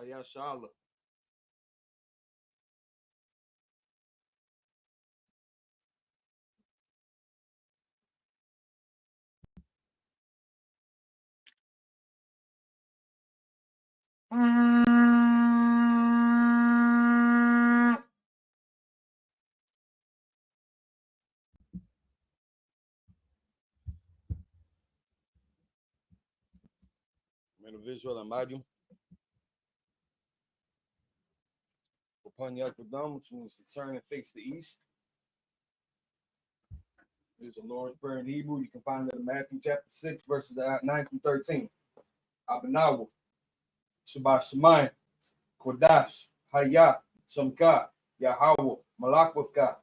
Yashala. Men of Israel, Amadium. Upon Yakadam, which means to turn and face the east. There's the Lord's Prayer in Hebrew. You can find it in Matthew chapter 6, verses 9 through 13. Abinawa, Shabbat Shemayim, Kodash, Hayah, Shamka, Yahweh, Malakwaka,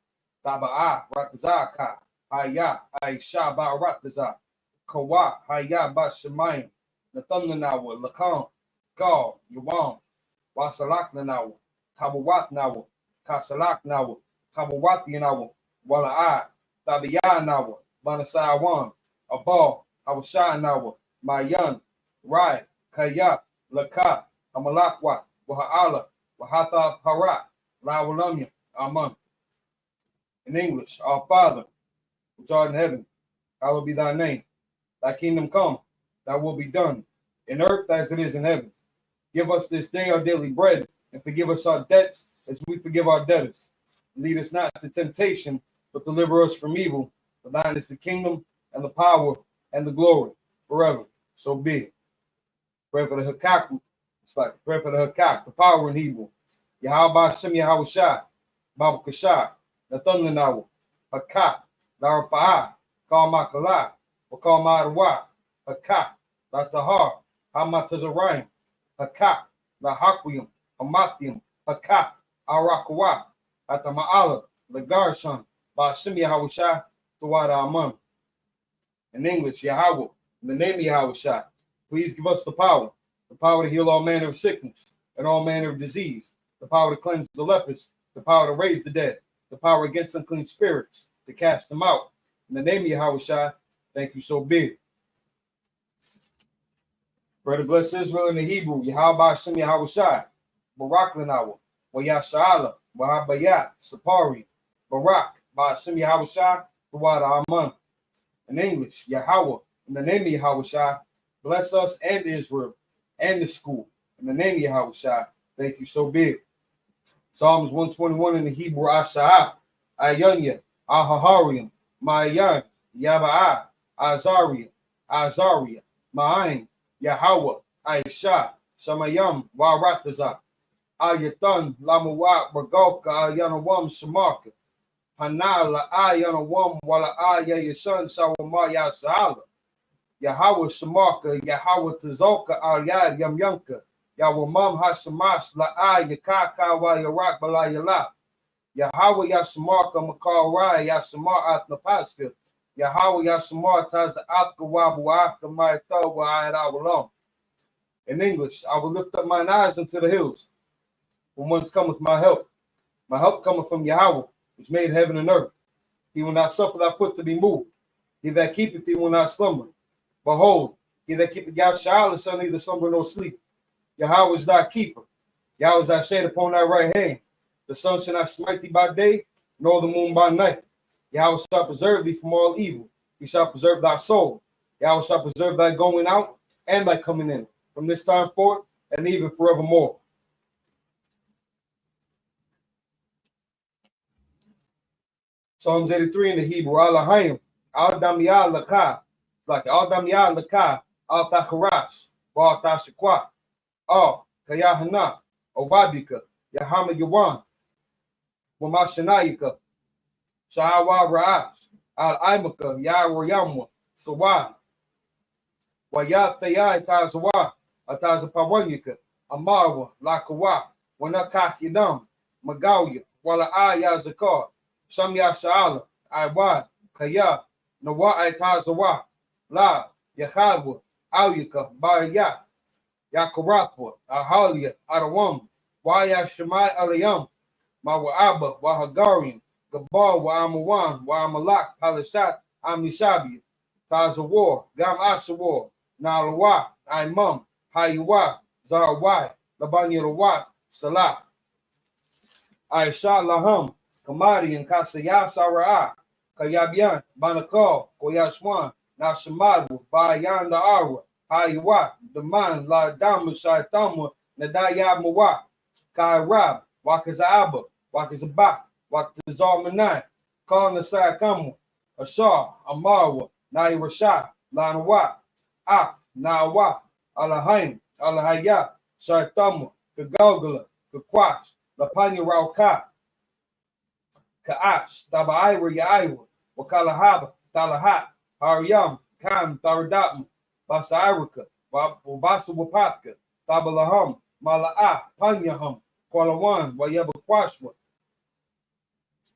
Taba'a, Ratazaka, Hayah, Aisha, Ba'arataza, Kawa, Hayah, Bashemayim, Nathanawa, Lakan, Gal, Yawam, Wasalaknanawa, Kabawatnawa, Kasalaknawa, Kabawatinawa, Wala'a, Tabiyanawa, Manasawan, Abal, Awashanawa, Mayan, Rai, Kaya, Laka, Amalakwa, Waha'ala, Wahata Para, Lawalamya, Aman. In English, our Father, which art in heaven, hallowed be thy name. Thy kingdom come, thy will be done, in earth as it is in heaven. Give us this day our daily bread, and forgive us our debts as we forgive our debtors. Lead us not to temptation, but deliver us from evil. For thine is the kingdom, and the power, and the glory, forever. So be it. Pray for the Hakak. It's like pray for the Hakak, the power in Hebrew. Yahweh Shem Yahweh Shai, Babu Kashai, Nathanawa, Hakak, Larapa'a, Kalmakala, Wakalmadawa, Hakak, Latahar, Hamatazarayim, Hakak, Lahakwim, Hamathium, Hakak, Arakawa, Atama'ala, Lagarshan, Bashim Yahweh Shai, Tawada Aman. In English, Yahweh, in the name of Yahweh Shai, please give us the power to heal all manner of sickness and all manner of disease, the power to cleanse the lepers, the power to raise the dead, the power against unclean spirits, to cast them out. In the name of Yahweh Shai, thank you, so be it. Pray to bless Israel in the Hebrew, Yahweh Hashem Yahweh Shai, Barak Lanawa, Wayasha'ala, Wahabayat, Sapari, Barak, Hashem Yahweh Shai, Tawada Aman. In English, Yahweh, in the name of Yahweh Shai, bless us and Israel and the school. In the name of Yahweh Shai, thank you, so be it. Psalms 121 in the Hebrew, Asha'ah, Ayanya, Ahaharium, Ma'ayan, Yaba'a, Azaria, Ma'ain, Yahweh, Aisha, Shamayam, Warataza, Ayatan, Lamuwa, Bagoka, Ayanawam, Shamaka, Hanala, Ayanawam, Wala Aya, Yashan, Shawama, Yashala, Yahweh Shamaka, Yahweh Tazoka, Aryad, Yamyanka, Yahweh Mam Hashamash, La'a, Yakaka, Wa Yarak, Balayala, Yahweh Yashamaka, Makal Rai, Yashamar at Napaska, Yahweh Yashamar Taz Atkawabu Aka, my Thawa, Ayawalam. In English, I will lift up mine eyes unto the hills, from whence cometh my help. My help cometh from Yahweh, which made heaven and earth. He will not suffer thy foot to be moved. He that keepeth thee will not slumber. Behold, he that keepeth Yahshua shall neither slumber nor sleep. Yahweh is thy keeper. Yahweh is thy shade upon thy right hand. The sun shall not smite thee by day, nor the moon by night. Yahweh shall preserve thee from all evil. He shall preserve thy soul. Yahweh shall preserve thy going out and thy coming in, from this time forth and even forevermore. Psalms 83 in the Hebrew, Alahayim, Al-Damiyah Lakah. It's like Al-Damiyah Lakah, Al-Takharash, Al-Tashakwa, Al-Kayahana, Obabika, Yahama Yawan, Wamashanayika, Shahawa Ra'ash, Al-Imaka, Yahweh Sawa, Wayatayai Tazawa, Atazapawanyika, Amarwa, Lakawa, Wanakakidam, Magawya, Wala'aya Zakar, Shamya Sha'ala, Iwa, Kaya, Nawa Tazawa, La, Yahawa, Auyika, Baraya, Yakarathwa, Ahalia, Adawam, Waya Shemai Alayam, Mawaaba, Wahagarian, Gabal, Wa'amawan, Wa'amalak, Palishat, Amishabi, Tazawar, Gam Ashawar, Nalawa, Imam, Hayuwa, Zarawai, Labanyarawa, Salah, Aisha Laham, Kamari, and Kasaya Saraa, Kayabian, Banakal, Koyashwan, Nashamadu, Bayan the Arwa, Hayuwa, Daman, La Dama, Shaitama, Nadaya Mawa, Kairab, Wakazaaba, Wakazaba, Wakazalmanai, Kal Nasai Kamu, Ashar, Amarwa, Nai Rasha, Lanawa, Ah, Nawa, Alahaim, Alahaya, Shaitama, Kagalgala, Kakwash, Lapanya Rauka, Kaash, Tabaira Yaiwa, Wakalahaba, Talahat, Haryam, Kam, Taradatma, Basairika, Wabasa Wapatka, Tabalaham, Mala'a, Panyaham, Kwalawan, Wayabakwashwa,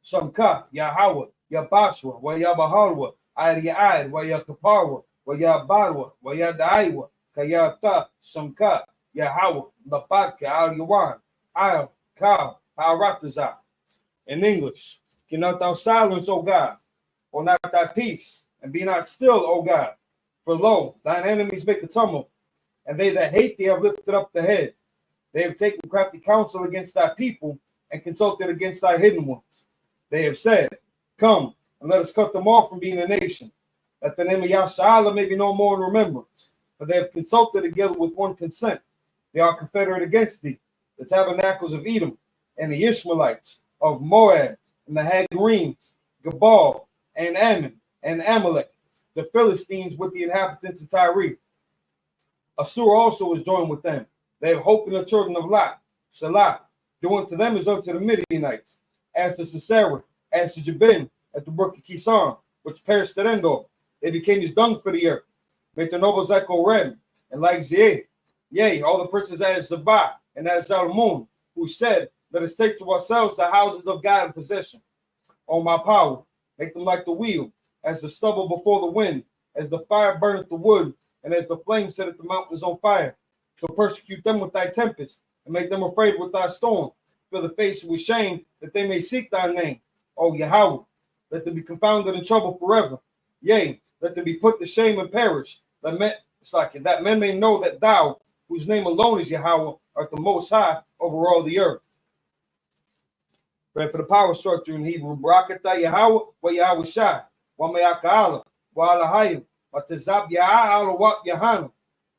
Shamka, Yahawa, Yabashwa, Wayabaharwa, Ayad, Wayakaparwa, Wayabarwa, Wayadaiwa, Kayata, Shamka, Yahawa, Lapatka, Al Yawan, Al, Kal, Al In English, cannot thou silence, O God, or not thy peace, and be not still, O God. For lo, thine enemies make a tumult, and they that hate thee have lifted up the head. They have taken crafty counsel against thy people, and consulted against thy hidden ones. They have said, Come, and let us cut them off from being a nation, that the name of Yasha'Allah may be no more in remembrance. For they have consulted together with one consent. They are confederate against thee, the tabernacles of Edom, and the Ishmaelites, of Moab, and the Hagarenes, Gabal, and Ammon, and Amalek, the Philistines with the inhabitants of Tyre. Assur also is joined with them. They have hope in the children of Lot. Salah, doing to them as unto the Midianites, as to Sisera, as to Jabin, at the brook of Kison, which perished at Endor. They became as dung for the earth. Make the nobles like Orem, and like Zeah. Yea, all the princes as Zabah, and as Zalmon, who said, Let us take to ourselves the houses of God in possession. O my power, make them like the wheel, as the stubble before the wind, as the fire burneth the wood, and as the flame setteth the mountains on fire. So persecute them with thy tempest, and make them afraid with thy storm. Fill the face with shame, that they may seek thy name. O Yahweh, let them be confounded in trouble forever. Yea, let them be put to shame and perish. That men may know that thou, whose name alone is Yahweh, art the most high over all the earth. Pray for the power structure in Hebrew. Barakatah Yahweh, wa Yahweh Shai, wa Mayaka'ala, wa Alahayim, wa Tazab Ya'ala wa Yahana,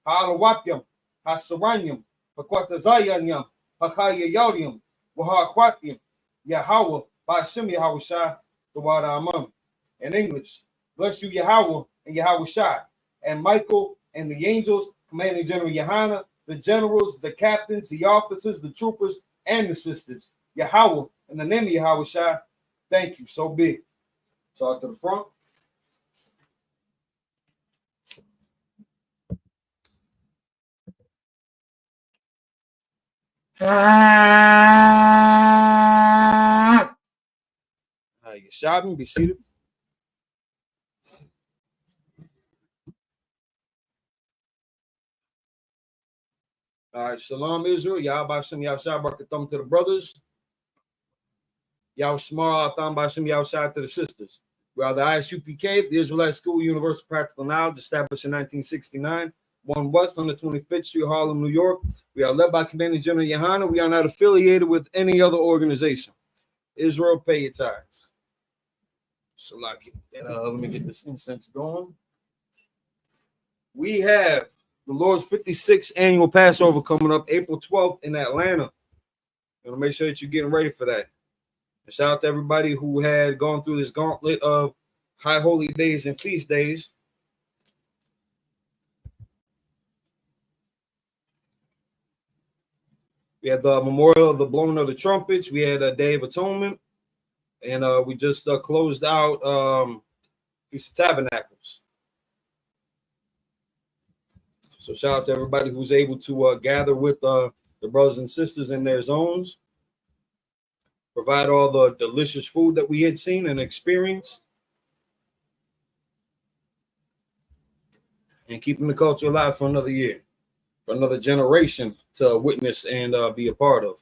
Ha'alawapyam, Ha'saranyam, Hakwatazayanyam, Hachayayaliam, wa Ha'akwatiam, Yahweh, Ba'ashem Yahweh Shai, the Wada Amam. In English, bless you Yahweh and Yahweh Shai, and Michael and the angels, commanding General Yahana, the generals, the captains, the officers, the troopers, and the sisters. Yahweh, in the name of Yahweh Shai, thank you. So be it. So out to the front. You shopping, be seated. All right, Shalom Israel. Yahweh Shem Yahshua Barakatham to the brothers. Yahweh Shemar Atham Bashem Yahshua to the sisters. We are the ISUPK, the Israelite School Universal Practical Knowledge, established in 1969, 1 West on the 25th Street, Harlem, New York. We are led by Commanding General Yahana. We are not affiliated with any other organization. Israel, pay your tithes. So, let me get this incense going. We have the Lord's 56th annual Passover coming up April 12th in Atlanta. You want to make sure that you're getting ready for that. And shout out to everybody who had gone through this gauntlet of high holy days and feast days. We had the memorial of the blowing of the trumpets. We had a Day of Atonement. And we just closed out Feast of Tabernacles. So shout out to everybody who's able to gather with the brothers and sisters in their zones. Provide all the delicious food that we had seen and experienced. And keeping the culture alive for another year. for another generation to witness and be a part of.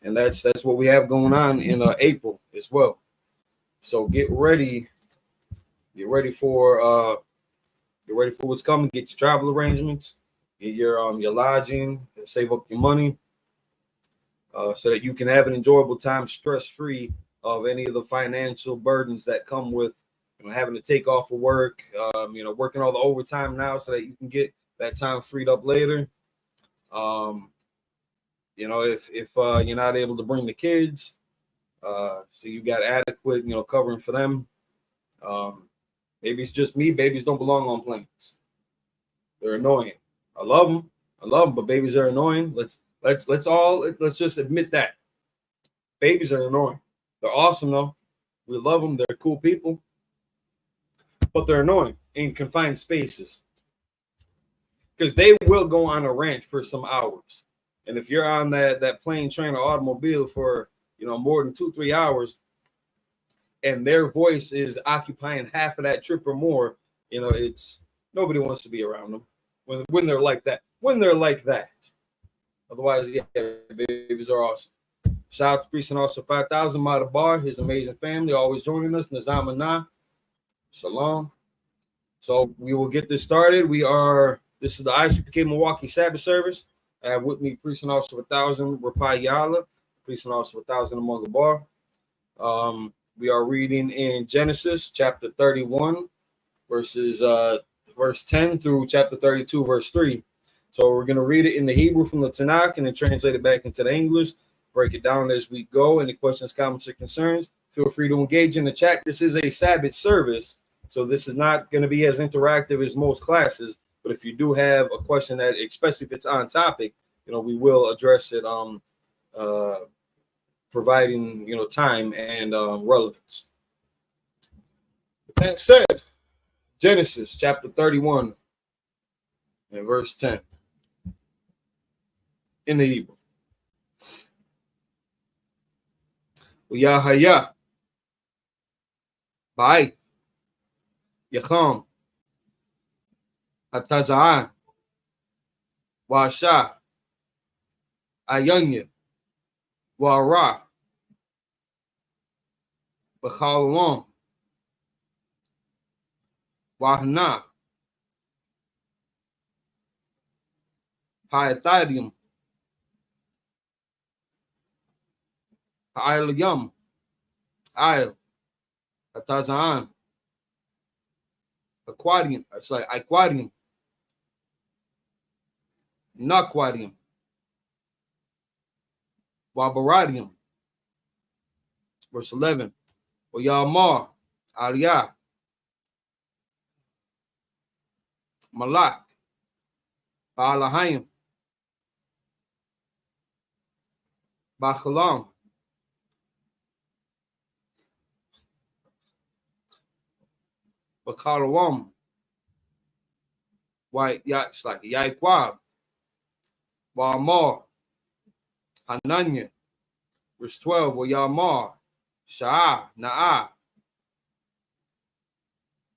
And that's what we have going on in April as well. So get ready for what's coming. Get your travel arrangements, get your lodging, save up your money, so that you can have an enjoyable time, stress free of any of the financial burdens that come with having to take off of work. Working all the overtime now so that you can get that time freed up later. If you're not able to bring the kids, so you got adequate, covering for them. Maybe it's just me. Babies don't belong on planes. They're annoying. I love them, but babies are annoying. Let's just admit that babies are annoying. They're awesome though. We love them. They're cool people, but they're annoying in confined spaces because they will go on a ranch for some hours. And if you're on that plane, train, or automobile for more than 2-3 hours, and their voice is occupying half of that trip or more, it's nobody wants to be around them when they're like that. When they're like that. Otherwise, yeah, babies are awesome. Shout out to Priest and also 5000 Madabar, his amazing family, always joining us. Nazam Anah. Shalom. So we will get this started. This is the ISUPK Milwaukee Sabbath service. I have with me Priest and also 1000 Rapai Yala, Priest and also 1000 among the bar. We are reading in Genesis chapter 31, verse 10 through chapter 32, verse 3. So we're going to read it in the Hebrew from the Tanakh and then translate it back into the English, break it down as we go. Any questions, comments, or concerns, feel free to engage in the chat. This is a Sabbath service, so this is not going to be as interactive as most classes. But if you do have a question that, especially if it's on topic, we will address it, providing, time and relevance. With that said, Genesis chapter 31 and verse 10 in the Hebrew. Yahaya Ba'ith Yacham Ataza'an Wa'asha Ayanya Wa'ara B'chalom Wa'hana Ha'ethadium Ha'aylayam Ayl Ataza'an Aquarium. It's like Aquarium. Naquarium. Wabaradium. Verse 11. Yamar. Aliyah. Malak. Ba'alahayim. Ba'chalam. Ba'kalawam. It's like Yaiquab. Wa'amar. Hananya. Verse 12. Yamar. Sha'ah. Na'ah.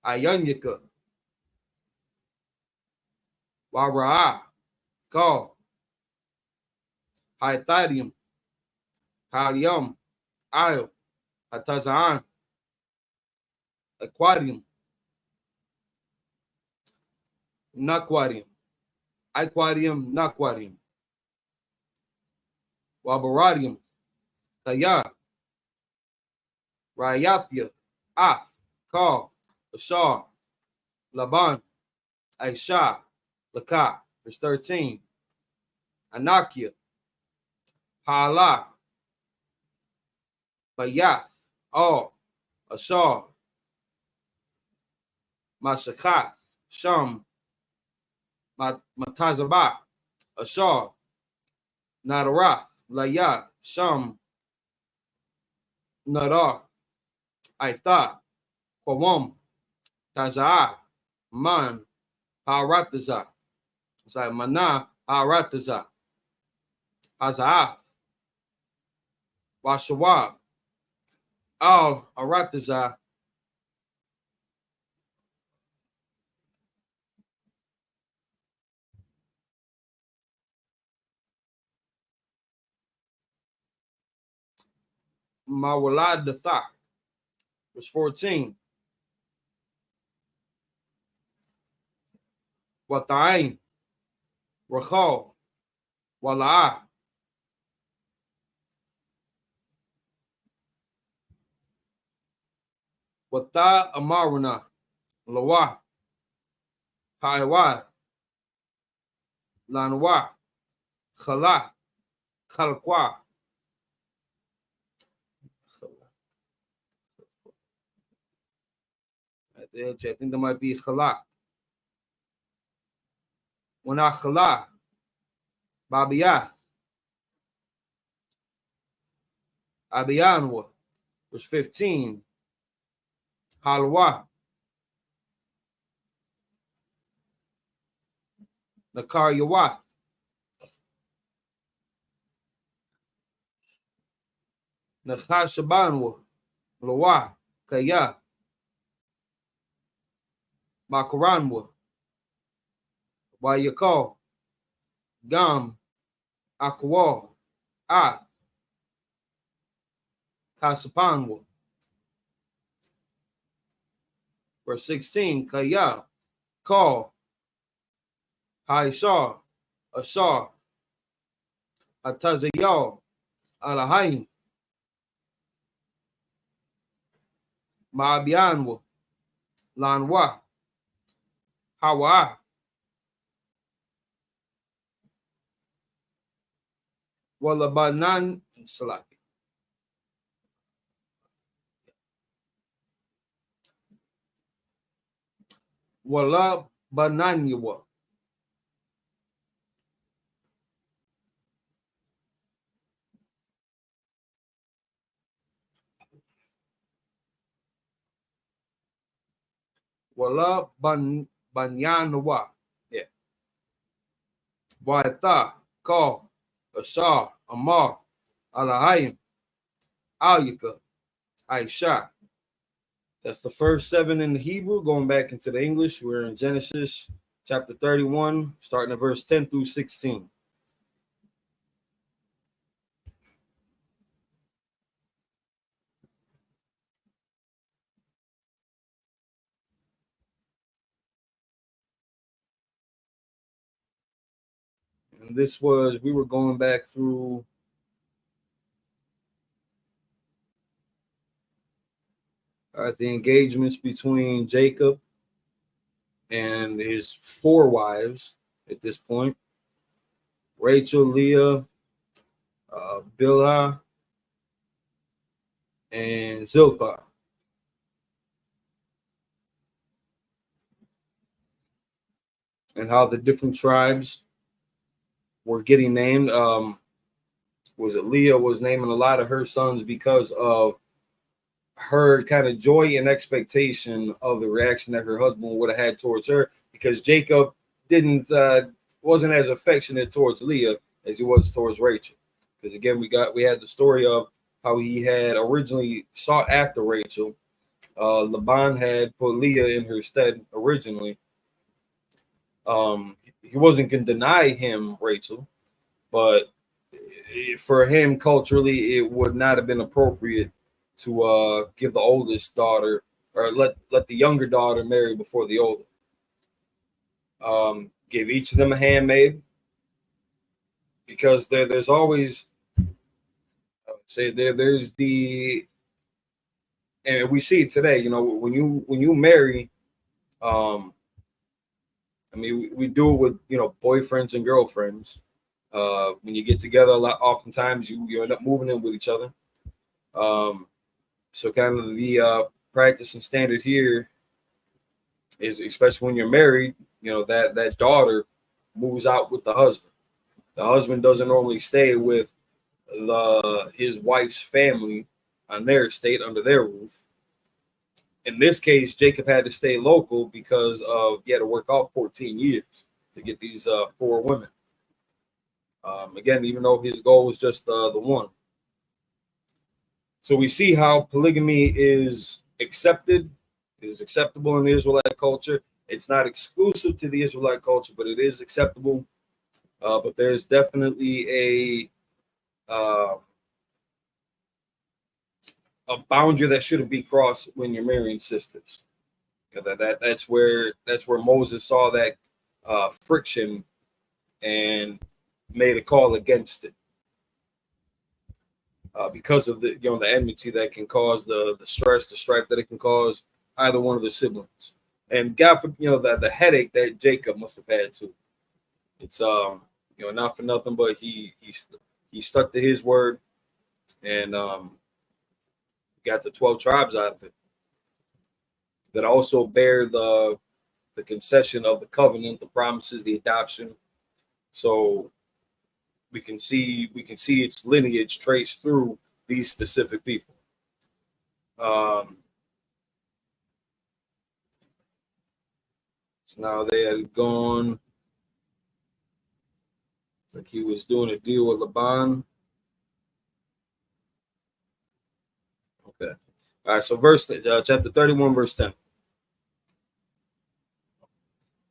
Ayanyika. Wa'ra'ah. Gal. Haithadium. Ha'aliyam. Ayl. Ataza'an. Aquarium. Naquarium. Aquarium. Naquarium. Wabaradium. Tayah. Rayathia. Af. Kal. Ashar. Laban. Aisha. Lakah. Verse 13. Anakia. Ha'ala. Bayath. All. Ashar. Mashakath. Sham. Matazabah. Ashar. Nadarath. Laya. Sham. Nadar. Aitha. Qawam. Taza'ah. Man. Ha'arataza. It's like Mana. Ha'arataza. Haza'af. Washawab. Al Arataza. Mawaladatha. Verse 14. Wata'ain. Rachel. Wala'ah. Wata Amaruna. Lawa. Haiwa. Lanwa. Khala. Khalqwa. I think that might be Khala. Wana Khala. Babiyah. Abiyanwa. Verse 15. Halwa. Nakar Yawath. Nakhashabanwa. Lawa. Kaya. Makaranwa. Wayakal. Gam. Akwal. Ath. Kasapanwa. Verse 16. Kaya. Call. Haishar. Ashar. Atazayal. Alahayim. Maabianwa. Lanwa. Hawa. Walabanan. Salaki. Wala bananywa. Wala banyanwa. Yeah. Waitha. Call. Ashar. Amar. Alahayim. Alika. Aisha. That's the first 7 in the Hebrew. Going back into the English, we're in Genesis chapter 31, starting at verse 10 through 16. And this was, we were going back through the engagements between Jacob and his 4 wives at this point: Rachel, Leah, Bilhah, and Zilpah. And how the different tribes were getting named. Was it Leah was naming a lot of her sons because of her kind of joy and expectation of the reaction that her husband would have had towards her, because Jacob wasn't as affectionate towards Leah as he was towards Rachel. Because again, we had the story of how he had originally sought after Rachel. Laban had put Leah in her stead originally. He wasn't going to deny him Rachel, but for him culturally, it would not have been appropriate to give the oldest daughter, or let the younger daughter marry before the older. Give each of them a handmaid, because there's always, I would say there's the, and we see it today. When you marry, I mean, we do it with boyfriends and girlfriends. When you get together, oftentimes you end up moving in with each other. So kind of the practice and standard here is, especially when you're married, that daughter moves out with the husband. The husband doesn't normally stay with his wife's family on their estate under their roof. In this case, Jacob had to stay local because he had to work off 14 years to get these 4 women. Again, even though his goal was just the one. So we see how polygamy is accepted, it is acceptable in the Israelite culture. It's not exclusive to the Israelite culture, but it is acceptable. But there's definitely a boundary that shouldn't be crossed when you're marrying sisters. That's where Moses saw that friction and made a call against it because of the the enmity that can cause the stress, the strife that it can cause either one of the siblings, and God for the headache that Jacob must have had too. It's not for nothing, but he stuck to his word and got the 12 tribes out of it that also bear the concession of the covenant, the promises, the adoption. So we can see its lineage traced through these specific people. So now they had gone, like he was doing a deal with Laban. Okay. All right. So chapter 31, verse 10.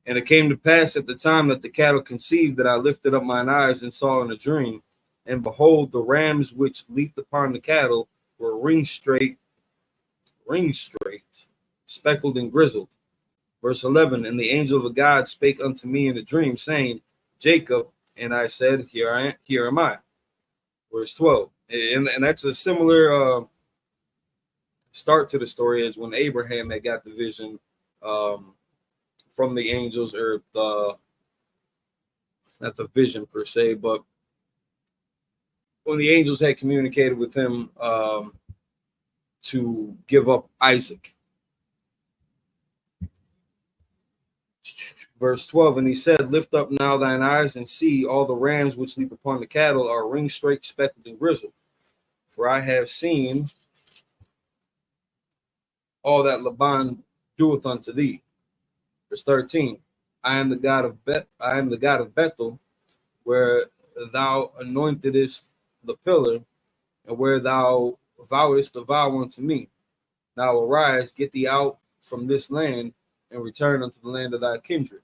And it came to pass at the time that the cattle conceived that I lifted up mine eyes and saw in a dream, and behold, the rams which leaped upon the cattle were ring straight, speckled and grizzled. Verse 11, and the angel of God spake unto me in the dream, saying, Jacob, and I said, here am I. Verse 12, and that's a similar start to the story as when Abraham had got the vision from the angels, or not the vision per se, but when the angels had communicated with him to give up Isaac. Verse 12, and he said, lift up now thine eyes and see, all the rams which leap upon the cattle are ring straight, speckled, and grizzled. For I have seen all that Laban doeth unto thee. Verse 13, I am the God of Bethel, where thou anointedest the pillar, and where thou vowest a vow unto me. Now arise, get thee out from this land, and return unto the land of thy kindred.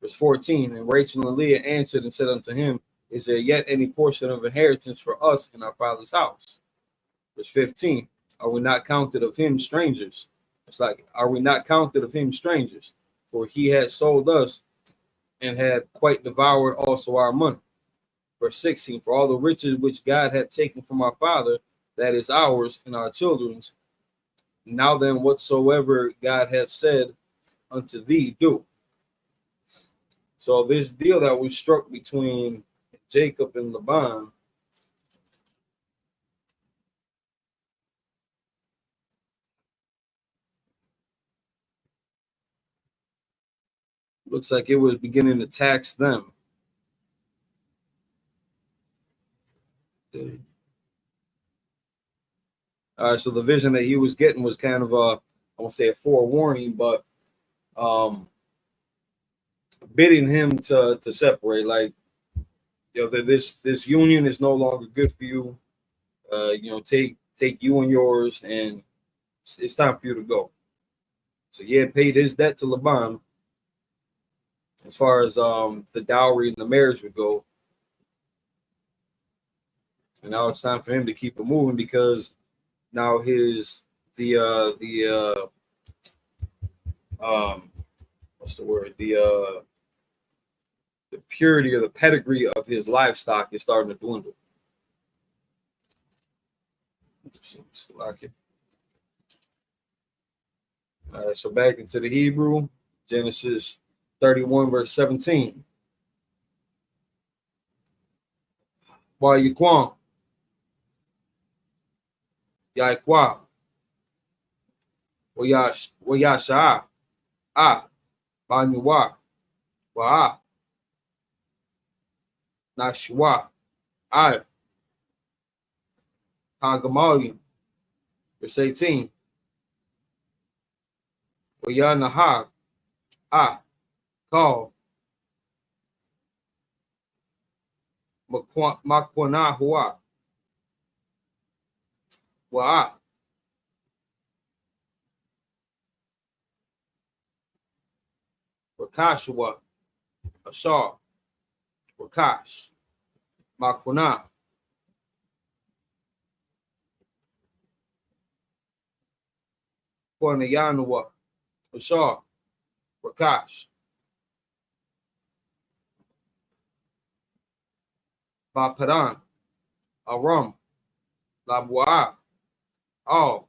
Verse 14, and Rachel and Leah answered and said unto him, is there yet any portion of inheritance for us in our father's house? Verse 15, are we not counted of him strangers? It's like, are we not counted of him strangers? For he had sold us and had quite devoured also our money. Verse 16, for all the riches which God had taken from our father, that is ours and our children's. Now then, whatsoever God hath said unto thee, do. So this deal that was struck between Jacob and Laban looks like it was beginning to tax them. All right, so the vision that he was getting was kind of I won't say a forewarning, but bidding him to separate. Like, this union is no longer good for you. Take you and yours, and it's time for you to go. So he had paid his debt to Laban as far as the dowry and the marriage would go. And now it's time for him to keep it moving, because now what's the word? The purity or the pedigree of his livestock is starting to dwindle. All right, so back into the Hebrew, Genesis 31, verse 17. Yaquam, Wayasha, Banyuwa, Wa, Nashua, Hagamalium, verse 18. Wayanaha, Call, Makwana Hua, Wa, Wakashua, Ashar, Wakash, Makwana, Yanuwa, Ashar, Rakash, Vapadan, Aram, Labua, Al,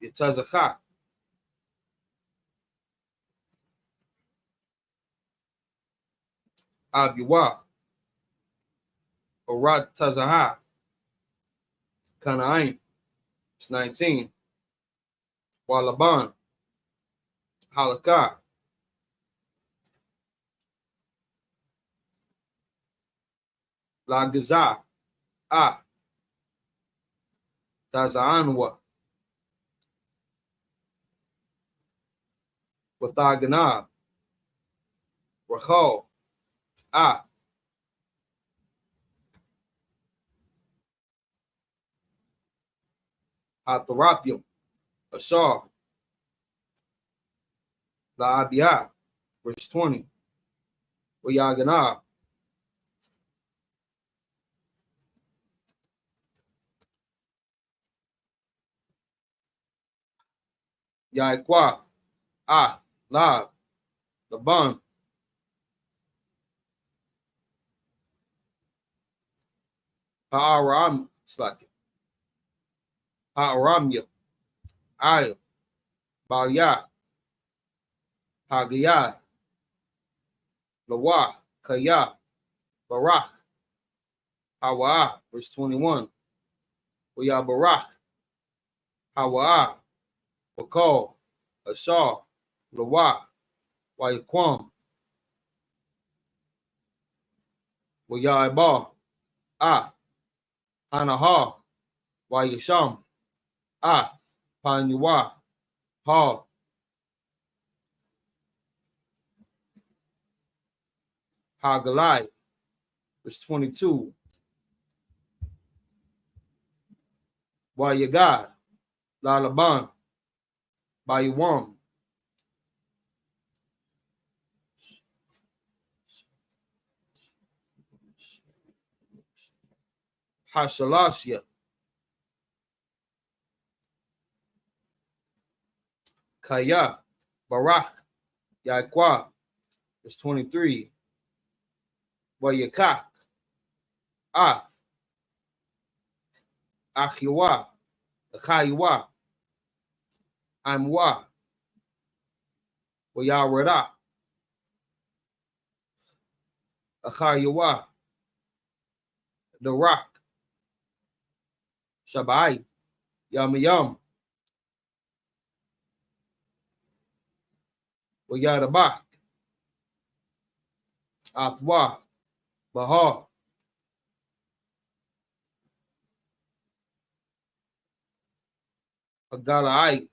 Yatazakha, Abiwa, Arad Tazaha, Kanaim, it's 19, Walaban, Halakah, Lagaza, Tazaanwa, Wathaganab, Rachel, Hatharapium, Ashar, Laabiyah, verse 20, Wayaganab, Yaikwa, Lab, Laban, Ha'aram, Slaki, Ha'aramya, Ayah, Balya, Hagayah, Lawa, Kaya, Barak, Hawa, verse 21, Waya Barak, Hawa, Bakal, Ashar, Lawa, Wayaquam, Waya Ibar, Hanaha, Wayasham, Panyua, Ha, Hagalai, verse 22, Wayagad, Lalaban, Bayawam, Hashalasya, Kaya, Barak, Yaquah, verse 23, Wayakak, Achiwa, Achayiwa, Amwa, Wayarada, Achayiwa, the rock, Shabai, Yamayam, Wayadabak, Athwa, Bahar, Agalai.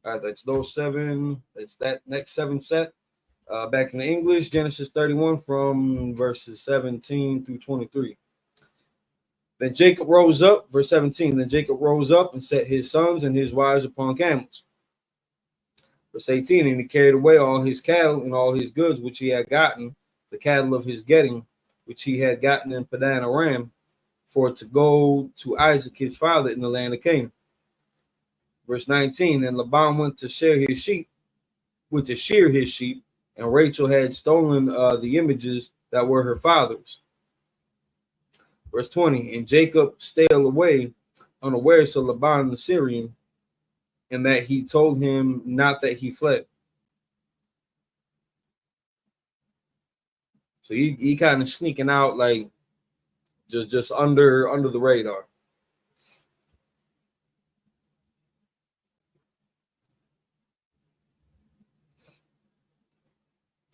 All right, that's those seven. That's that next seven set. Back in the English, Genesis 31 from verses 17 through 23. Then Jacob rose up, verse 17. Then Jacob rose up and set his sons and his wives upon camels. Verse 18. And he carried away all his cattle and all his goods which he had gotten, the cattle of his getting, which he had gotten in Padan Aram, for to go to Isaac his father in the land of Canaan. Verse 19. And Laban went to shear his sheep, and Rachel had stolen the images that were her father's. Verse 20. And Jacob stayed away unawares to Laban the Syrian, and that he told him not that he fled. So he kind of sneaking out, like just under the radar.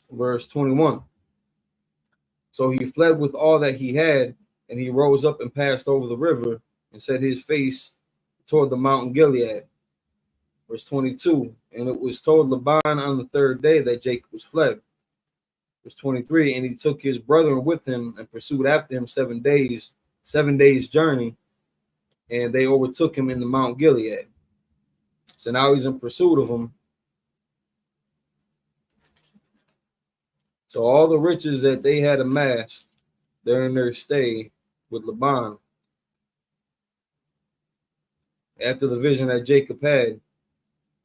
Verse 21. So he fled with all that he had, and he rose up and passed over the river and set his face toward the mountain Gilead. Verse 22. And it was told Laban on the third day that Jacob was fled. Verse 23. And he took his brethren with him and pursued after him 7 days journey, and they overtook him in the Mount Gilead. So now he's in pursuit of him. So all the riches that they had amassed during their stay with Laban after the vision that Jacob had,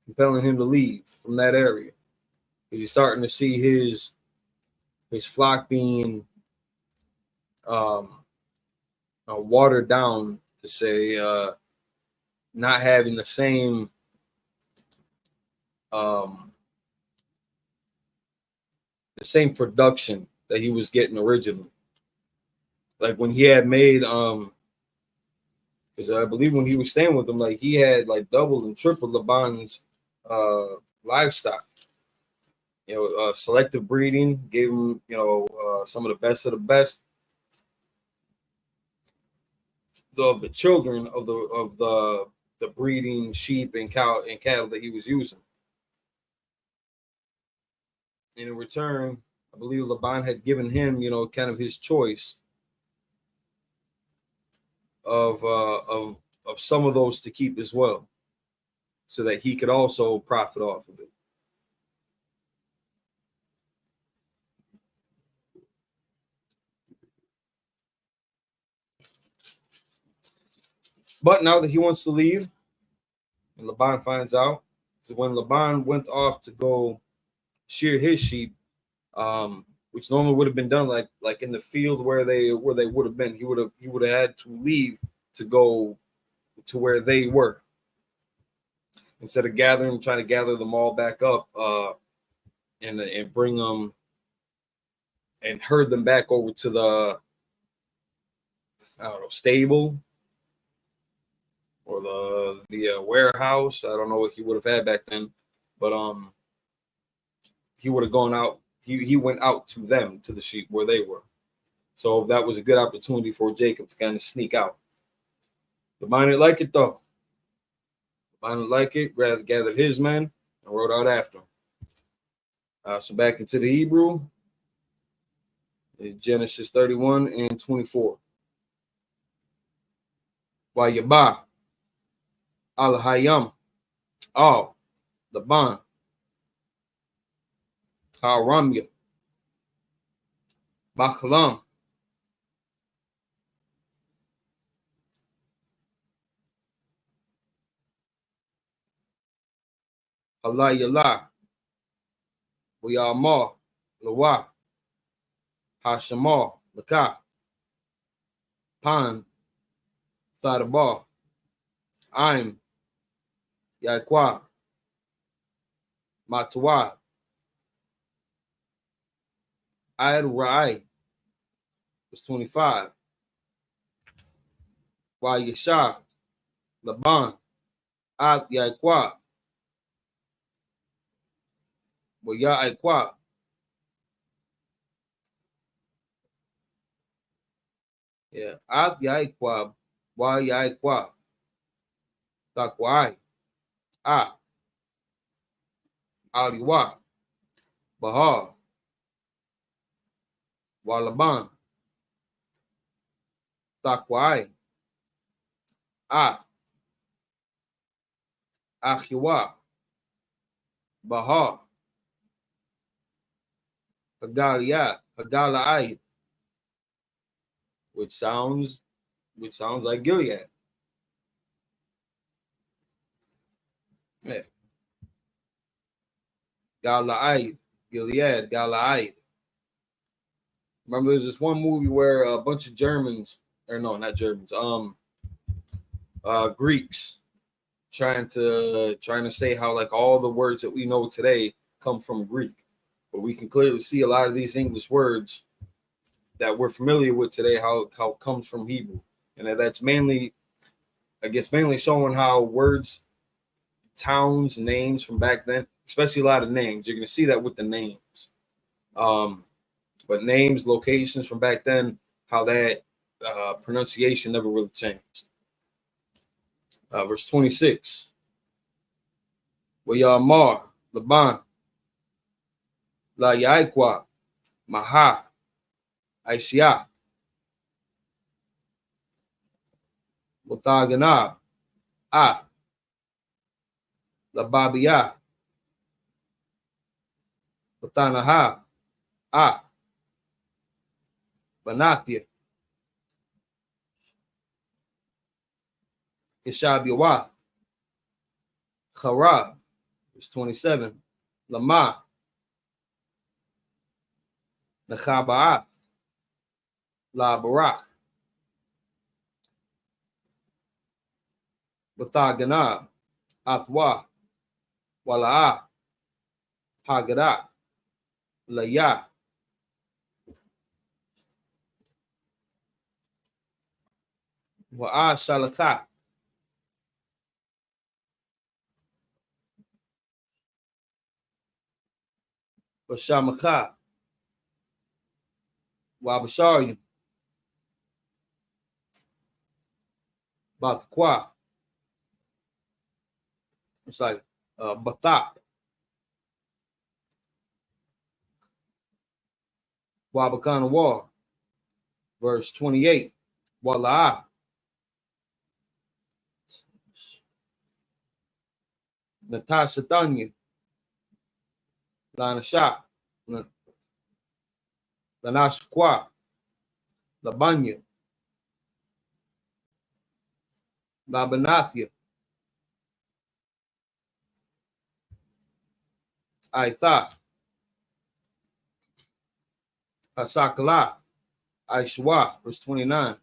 compelling him to leave from that area. He's starting to see his flock being watered down, to say, not having the same production that he was getting originally. Like when he had made because I believe when he was staying with him, like he had like doubled and tripled Laban's livestock. Selective breeding gave him, some of the best of the children of the breeding sheep and cattle that he was using. And in return, I believe Laban had given him, kind of his choice of some of those to keep as well, so that he could also profit off of it. But now that he wants to leave, and Laban finds out, so when Laban went off to go shear his sheep, which normally would have been done like in the field where they would have been, he would have had to leave to go to where they were, instead of trying to gather them all back up, and bring them and herd them back over to the, I don't know, stable or the warehouse. I don't know what he would have had back then, but he would have gone out. He went out to them, to the sheep where they were. So that was a good opportunity for Jacob to kind of sneak out. Laban didn't like it though. Laban didn't like it. Rather gathered his men and rode out after him. So back into the Hebrew, Genesis 31 and 24. Wayaba al Hayam al Laban Haramya Bachlam Halayala Wayamar Lawa Hashamar Laka Pan Thadabah I'm Yaquab Matwa Ad Rai was 25. While Yeshar Laban Ad Yaquab well Yaquab Ad Yaquab Wa Yaquab Takwai Aliwa Bahar Walaban Takwai Achiwa Bahar Hagalai, which sounds like Gilead. Yeah. Galaad, Gilead, Galaad. Remember, there's this one movie where a bunch of Germans, or no, not Germans, Greeks, trying to say how like all the words that we know today come from Greek, but we can clearly see a lot of these English words that we're familiar with today, how it comes from Hebrew, and that's mainly showing how words, towns, names from back then, especially a lot of names, you're going to see that with the names. But names, locations from back then, how that pronunciation never really changed. Verse 26. Wayamar Laban La Yaikwa Maha Aishia Wataganab Lababia Watanaha Banathia Kishab Yawath, Charab, verse 27, Lama, Nechaba'ath, La Barak, Bathaganab, Athwa, Wala'ah, Haggadah, Layah, Wa'ah Shalakah, Bashamakah, Wabasharyim, Bathqua. It's like Bathap, Wabakana War, verse 28, Wala'ah, Natasha Tanya, Lanasha, Lanashqua, Labanya, Labanathia, Aitha, Hasakala, Aishwa, verse 29.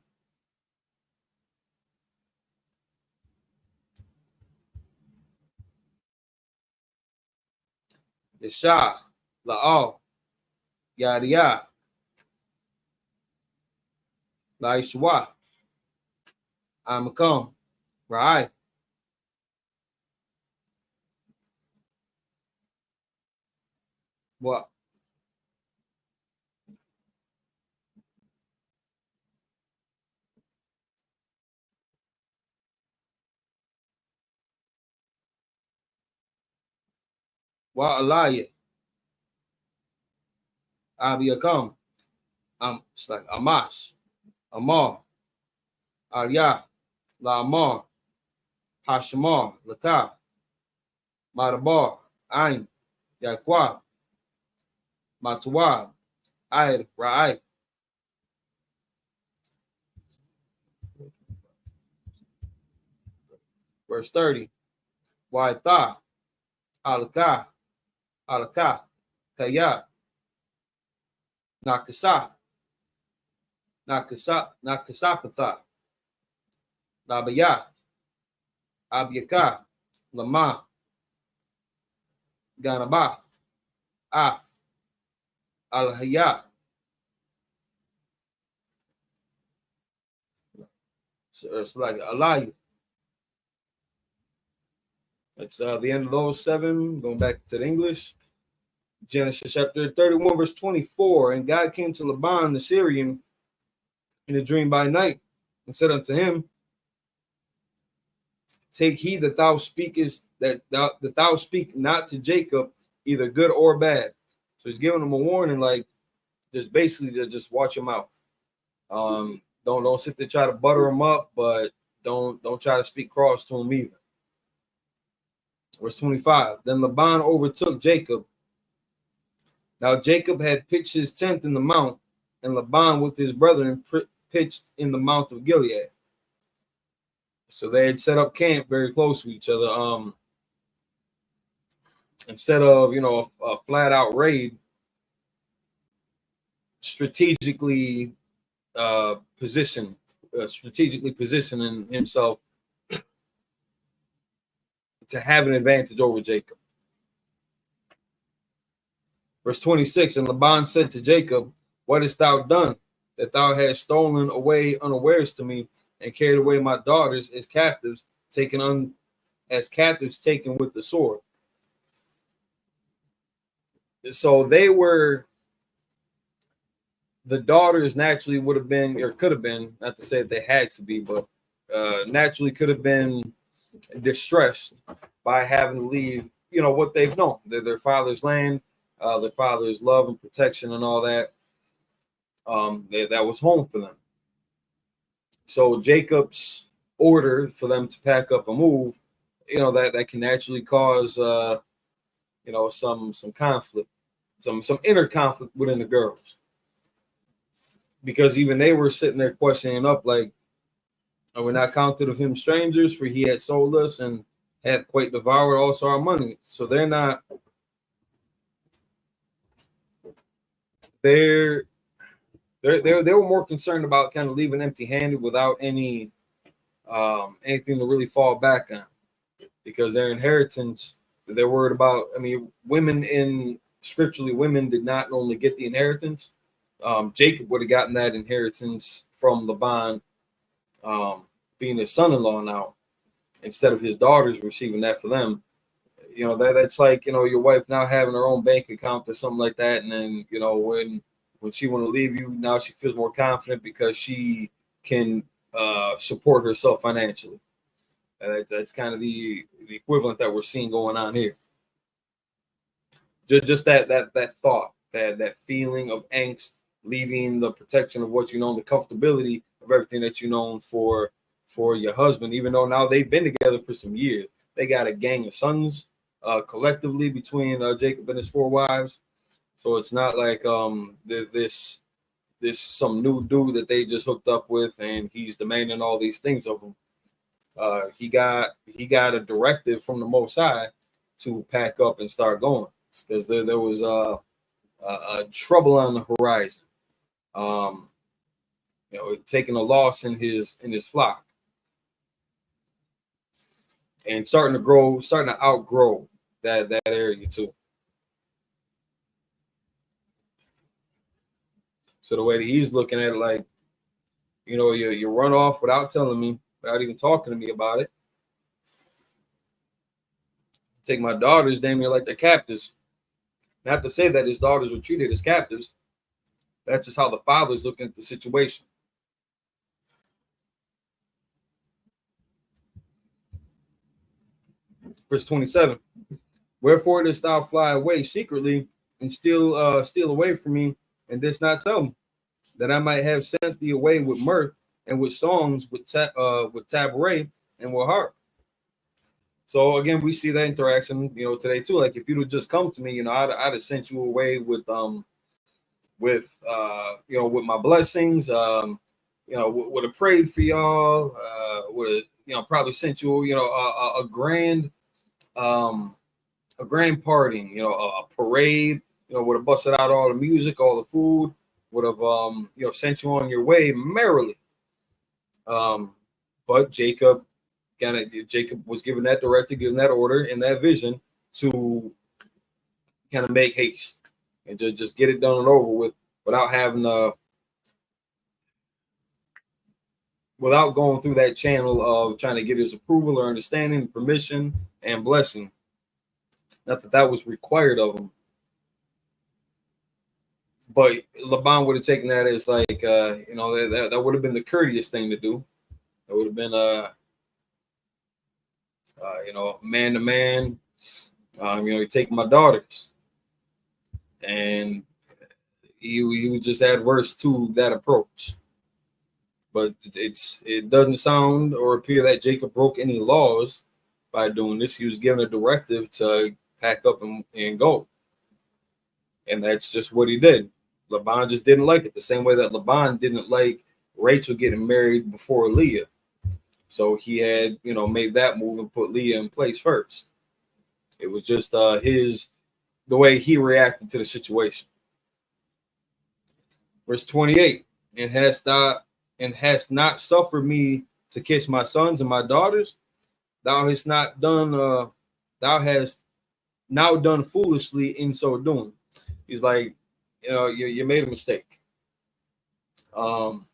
Yeshah, La'al, Yadiah, Laishwa, Amakam, Ra'ai, What? Wa'alaya, Abiyakam, it's like Amash, Amar, Arya, La'amar, Hashamar, Laka, Madabar, Ain, Yaqua, Matuwa, Aid, Ra'ai. Verse 30. Waitha, Alaka, Alaka, Kaya, Nakasa, Nakasapatha, Labayath, Abyaka, Lama, Ganabath, Af, Al-Hayat. So it's like Alaya. That's the end of those 7. Going back to the English. Genesis chapter 31, verse 24. And God came to Laban the Syrian in a dream by night and said unto him, take heed that thou speakest, that thou speak not to Jacob either good or bad. So he's giving him a warning, like just basically to just watch him out. Don't sit there try to butter him up, but don't try to speak cross to him either. Verse 25. Then Laban overtook Jacob. Now Jacob had pitched his tent in the mount, and Laban with his brethren pitched in the mount of Gilead. So they had set up camp very close to each other. Instead of a flat out raid, strategically positioning himself to have an advantage over Jacob. Verse 26, and Laban said to Jacob, what hast thou done, that thou hast stolen away unawares to me, and carried away my daughters as captives, taken with the sword? So they were, the daughters naturally would have been, or could have been, not to say that they had to be, but naturally could have been distressed by having to leave, what they've known, their father's land, their father's love and protection and all that. That was home for them. So Jacob's order for them to pack up and move, that can naturally cause, some conflict, some inner conflict within the girls, because even they were sitting there questioning up, like, And we're not counted of him strangers, for he had sold us and hath quite devoured also our money. So they're not, they're they were more concerned about kind of leaving empty-handed without any anything to really fall back on, because their inheritance, they're worried about. I mean, women in scripturally, women did not normally get the inheritance. Jacob would have gotten that inheritance from Laban, being his son-in-law now, instead of his daughters receiving that for them. You know, that's like, you know, your wife now having her own bank account or something like that, and then, you know, when she want to leave you, now she feels more confident because she can support herself financially. That's kind of the equivalent that we're seeing going on here. Just that thought, that feeling of angst, leaving the protection of what you know, the comfortability of everything that you know for your husband, even though now they've been together for some years. They got a gang of sons collectively between Jacob and his 4 wives. So it's not like this some new dude that they just hooked up with and he's demanding all these things of them. He got a directive from the Most High to pack up and start going, because there was trouble on the horizon. You know, taking a loss in his flock and starting to outgrow that area too. So the way that he's looking at it, like, you know, you run off without telling me, without even talking to me about it. Take my daughters, damn near like they're captives. Not to say that his daughters were treated as captives. That's just how the father's looking at the situation. Verse 27. Wherefore didst thou fly away secretly and steal away from me, and didst not tell me, that I might have sent thee away with mirth and with songs, with tabret and with harp. So again, we see that interaction, you know, today too. Like, if you'd have just come to me, you know, I'd have sent you away with you know, with my blessings, you know, would have prayed for y'all, would have, you know, probably sent you, you know, a grand partying, you know, a parade, you know, would have busted out all the music, all the food, would have you know, sent you on your way merrily. But Jacob was given that directive, given that order and that vision to kind of make haste and just get it done and over with without having without going through that channel of trying to get his approval or understanding, permission, and blessing. Not that that was required of him, but Laban would have taken that as like, you know, that would have been the courteous thing to do. It would have been you know, man to man. You know, you take my daughters, and he was just adverse to that approach. But it doesn't sound or appear that Jacob broke any laws by doing this. He was given a directive to pack up and go, and that's just what he did. Laban just didn't like it, the same way that Laban didn't like Rachel getting married before Leah. So he had, you know, made that move and put Leah in place first. It was just the way he reacted to the situation. Verse 28, and hast not suffered me to kiss my sons and my daughters, thou hast now done foolishly in so doing. He's like, you know, you made a mistake. Shalom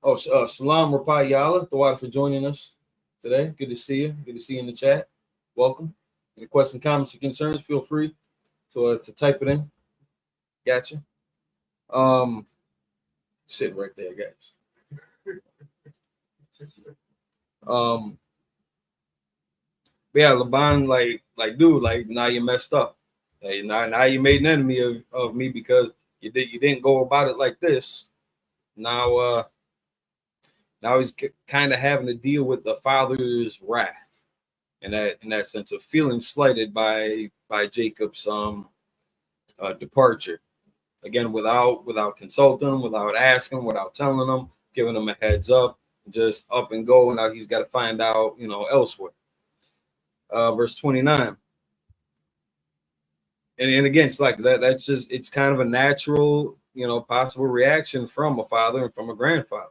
Rapai Yala, the water for joining us today. Good to see you. Good to see you in the chat. Welcome. Any questions, comments, or concerns, feel free to type it in. Gotcha. Sitting right there, guys. Yeah, Laban, like, dude, like, now you messed up. Hey, now you made an enemy of me because you didn't go about it like this. Now he's kind of having to deal with the father's wrath, in that sense of feeling slighted by Jacob's departure. Again, without consulting him, without asking, without telling him, giving him a heads up. just up and go. Now he's got to find out, elsewhere. Verse 29. And again, it's like that. That's just, it's kind of a natural, possible reaction from a father and from a grandfather.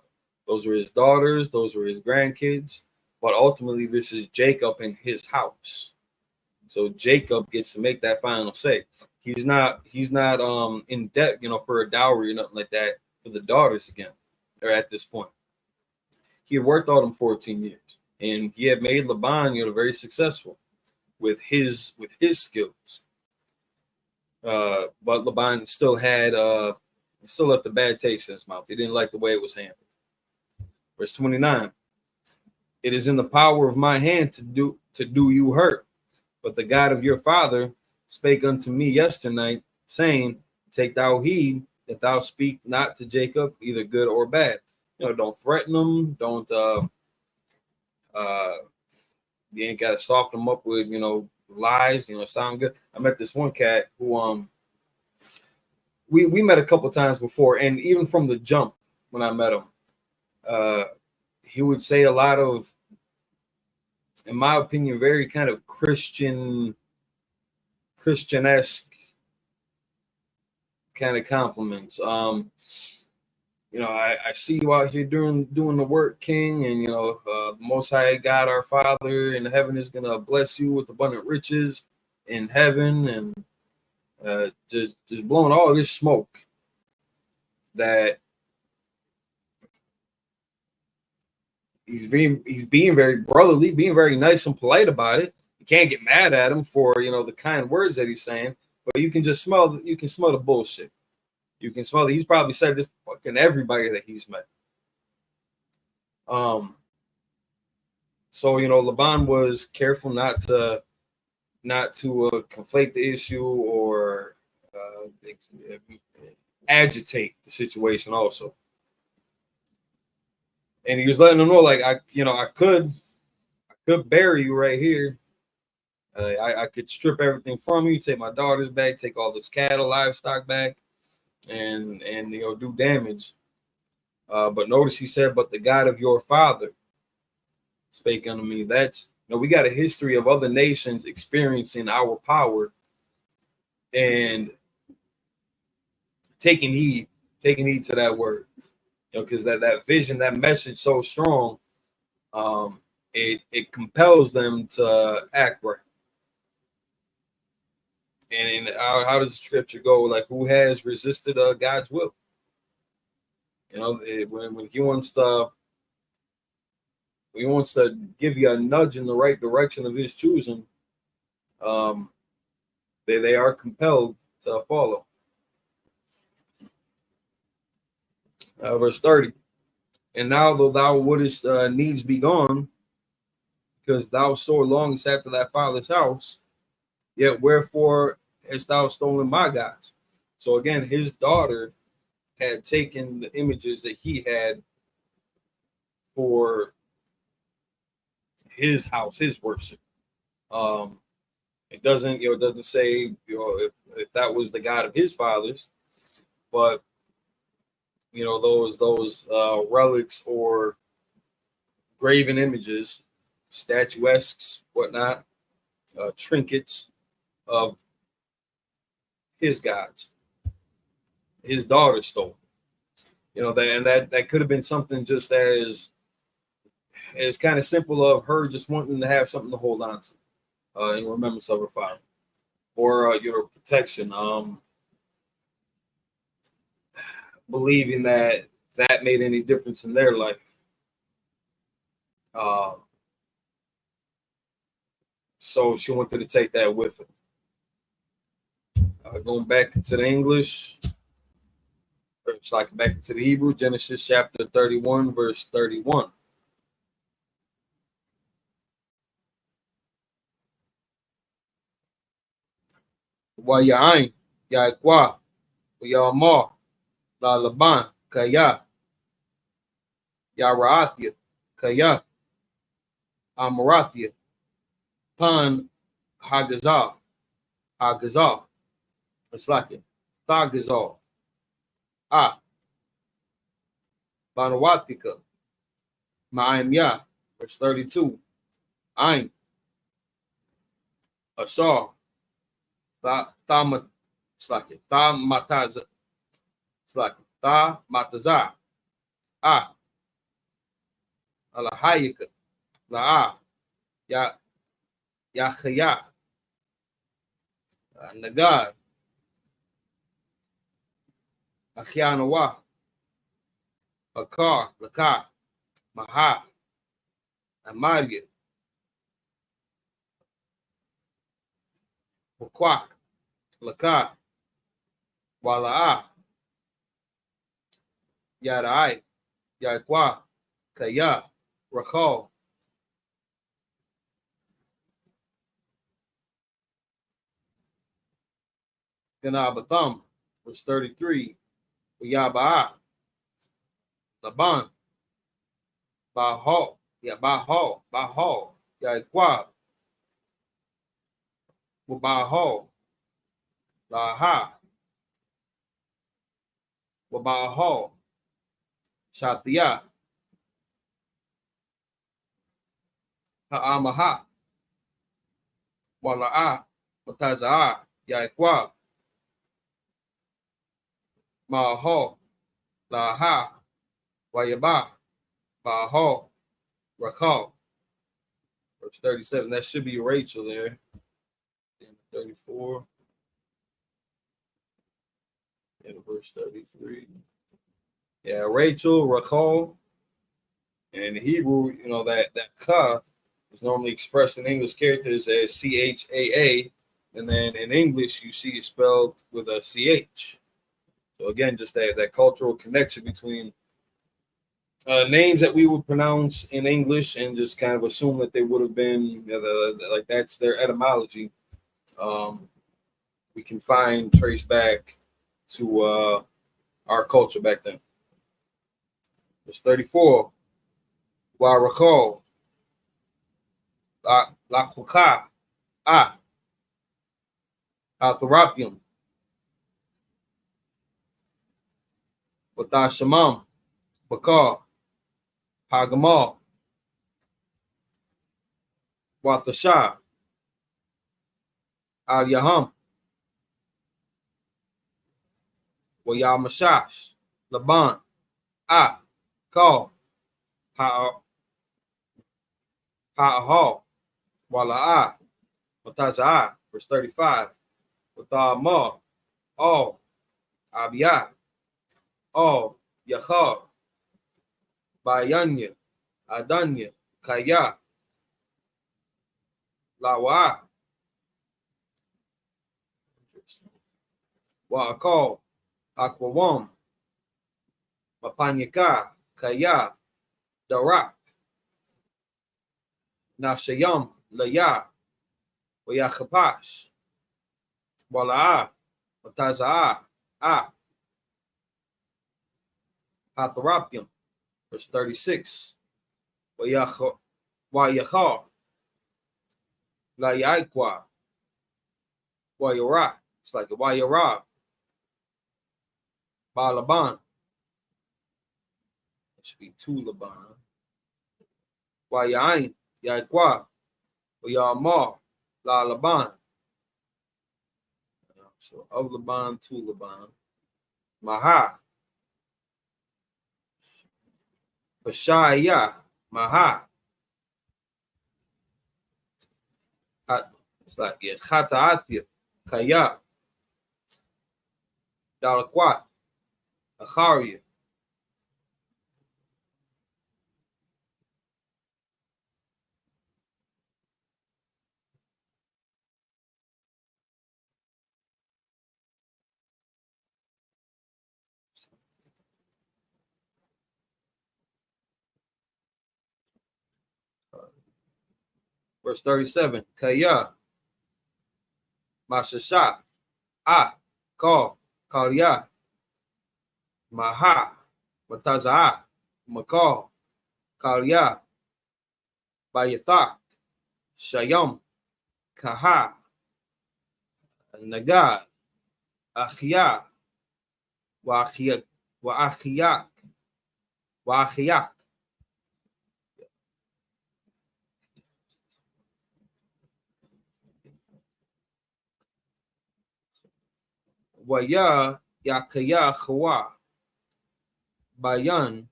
Those were his daughters. Those were his grandkids. But ultimately, this is Jacob in his house. So Jacob gets to make that final say. He's not in debt, for a dowry or nothing like that for the daughters again, or at this point. He had worked all them 14 years, and he had made Laban, very successful with his skills. But Laban still left a bad taste in his mouth. He didn't like the way it was handled. Verse 29. It is in the power of my hand to do you hurt. But the God of your father spake unto me yesternight, saying, take thou heed that thou speak not to Jacob, either good or bad. Don't threaten him. Don't you ain't got to soften him up with, lies, sound good. I met this one cat who we met a couple times before, and even from the jump when I met him, he would say a lot of, in my opinion, very kind of Christianesque kind of compliments. I see you out here doing the work, King, and the Most High God, our Father in heaven, is gonna bless you with abundant riches in heaven, and just blowing all this smoke that he's being very brotherly, being very nice and polite about it. You can't get mad at him for the kind words that he's saying, but you can smell the bullshit. You can smell that he's probably said this to fucking everybody that he's met. So Laban was careful not to conflate the issue or agitate the situation also. And he was letting them know, like, I could bury you right here. I could strip everything from you, take my daughters back, take all this cattle, livestock back, and do damage. But notice he said, but the God of your father spake unto me. That's, we got a history of other nations experiencing our power and taking heed to that word, because that vision, that message so strong, it compels them to act right. And how does the scripture go? Like, who has resisted God's will? When he wants to give you a nudge in the right direction of his choosing, they are compelled to follow. Verse 30. And now, though thou wouldest needs be gone, because thou sore longest after thy father's house, yet wherefore hast thou stolen my gods? So again, his daughter had taken the images that he had for his house, his worship. It doesn't say if that was the God of his fathers, but those relics or graven images, statuesques, whatnot, trinkets of his gods, his daughter stole. That could have been something just as kind of simple of her just wanting to have something to hold on to in remembrance of her father, or protection. Believing that made any difference in their life. So she wanted to take that with her. Going back to the English, or it's like back to the Hebrew, Genesis chapter 31, verse 31. Wayain, Yaikwa, Yamar, La Laban, Kaya, Yaraathia, Kaya, Amarathia, Pan Hagazah, it's like it, Thagazah, Banawathika, Ma'im Ya, verse 32. Ain, Ashar, Tha, it's like it. Tha Mataza, it's like it. Tha Mataza, Ah, Alahayika, La'a, Ya, Yachaya, Nagad, Achianawa, Akar, Laka, Maha, Amaria, Wakwa, Laka, Wala'a, Yadai, Yakwa, Kaya, Rakal, Ganabatham, verse 33, Yaba'a, Laban, Bahal, Bahal, Yakwa, Wabahal, Laha, Wabahal, Shathia, Ha'amaha, Wala'a, Mataza'a, Yakwa, Mahal, Laha, Wayaba, Bahal, Rakal. Verse 37. That should be Rachel there. 34. And verse 33. Yeah, Rachel, Rachel. And in Hebrew, that Ka is normally expressed in English characters as Chaa. And then in English, you see it spelled with a CH. So again, just that cultural connection between names that we would pronounce in English and just kind of assume that they would have been like that's their etymology. We can trace back to our culture back then. Verse 34. Wa Rachel, La Kuka, Al-Tharapium, Wata Shamam, Bakar, Hagamal, Wathasha, Al Yaham, Wayamashash, Laban, Kal, Ha'ahal, Wala'a, Wataza'a, verse 35, Watama, All, Abiyah, All, Yachar, Bayanya, Adanya, Kaya, Lawa, Wa'akal, Akwawam, Mapanyaka, Kaya, Darak, Nashayam, Laya, Wayachapash, Wala'a, Wataza'a, Hatharapium, verse 36, Wayachar, Layaikwa, Wayara, it's like a Wayara, Balaban, it should be two Laban, Wayain, Yaikwa, Wayamar, La Laban, so of Laban to Laban, Maha, Pashaya, Maha, it's like Khataathia, Kaya, Dalakwat, Acharia. Verse 37, Kaya, Mashashaf, Kalya, Maha, Mataza'a, Makal, Kalya, Bayathak, Shayam, Kaha, Nagad, Achia, Wachiyak, Wachiyak, Waya Yakaya Chawa Bayan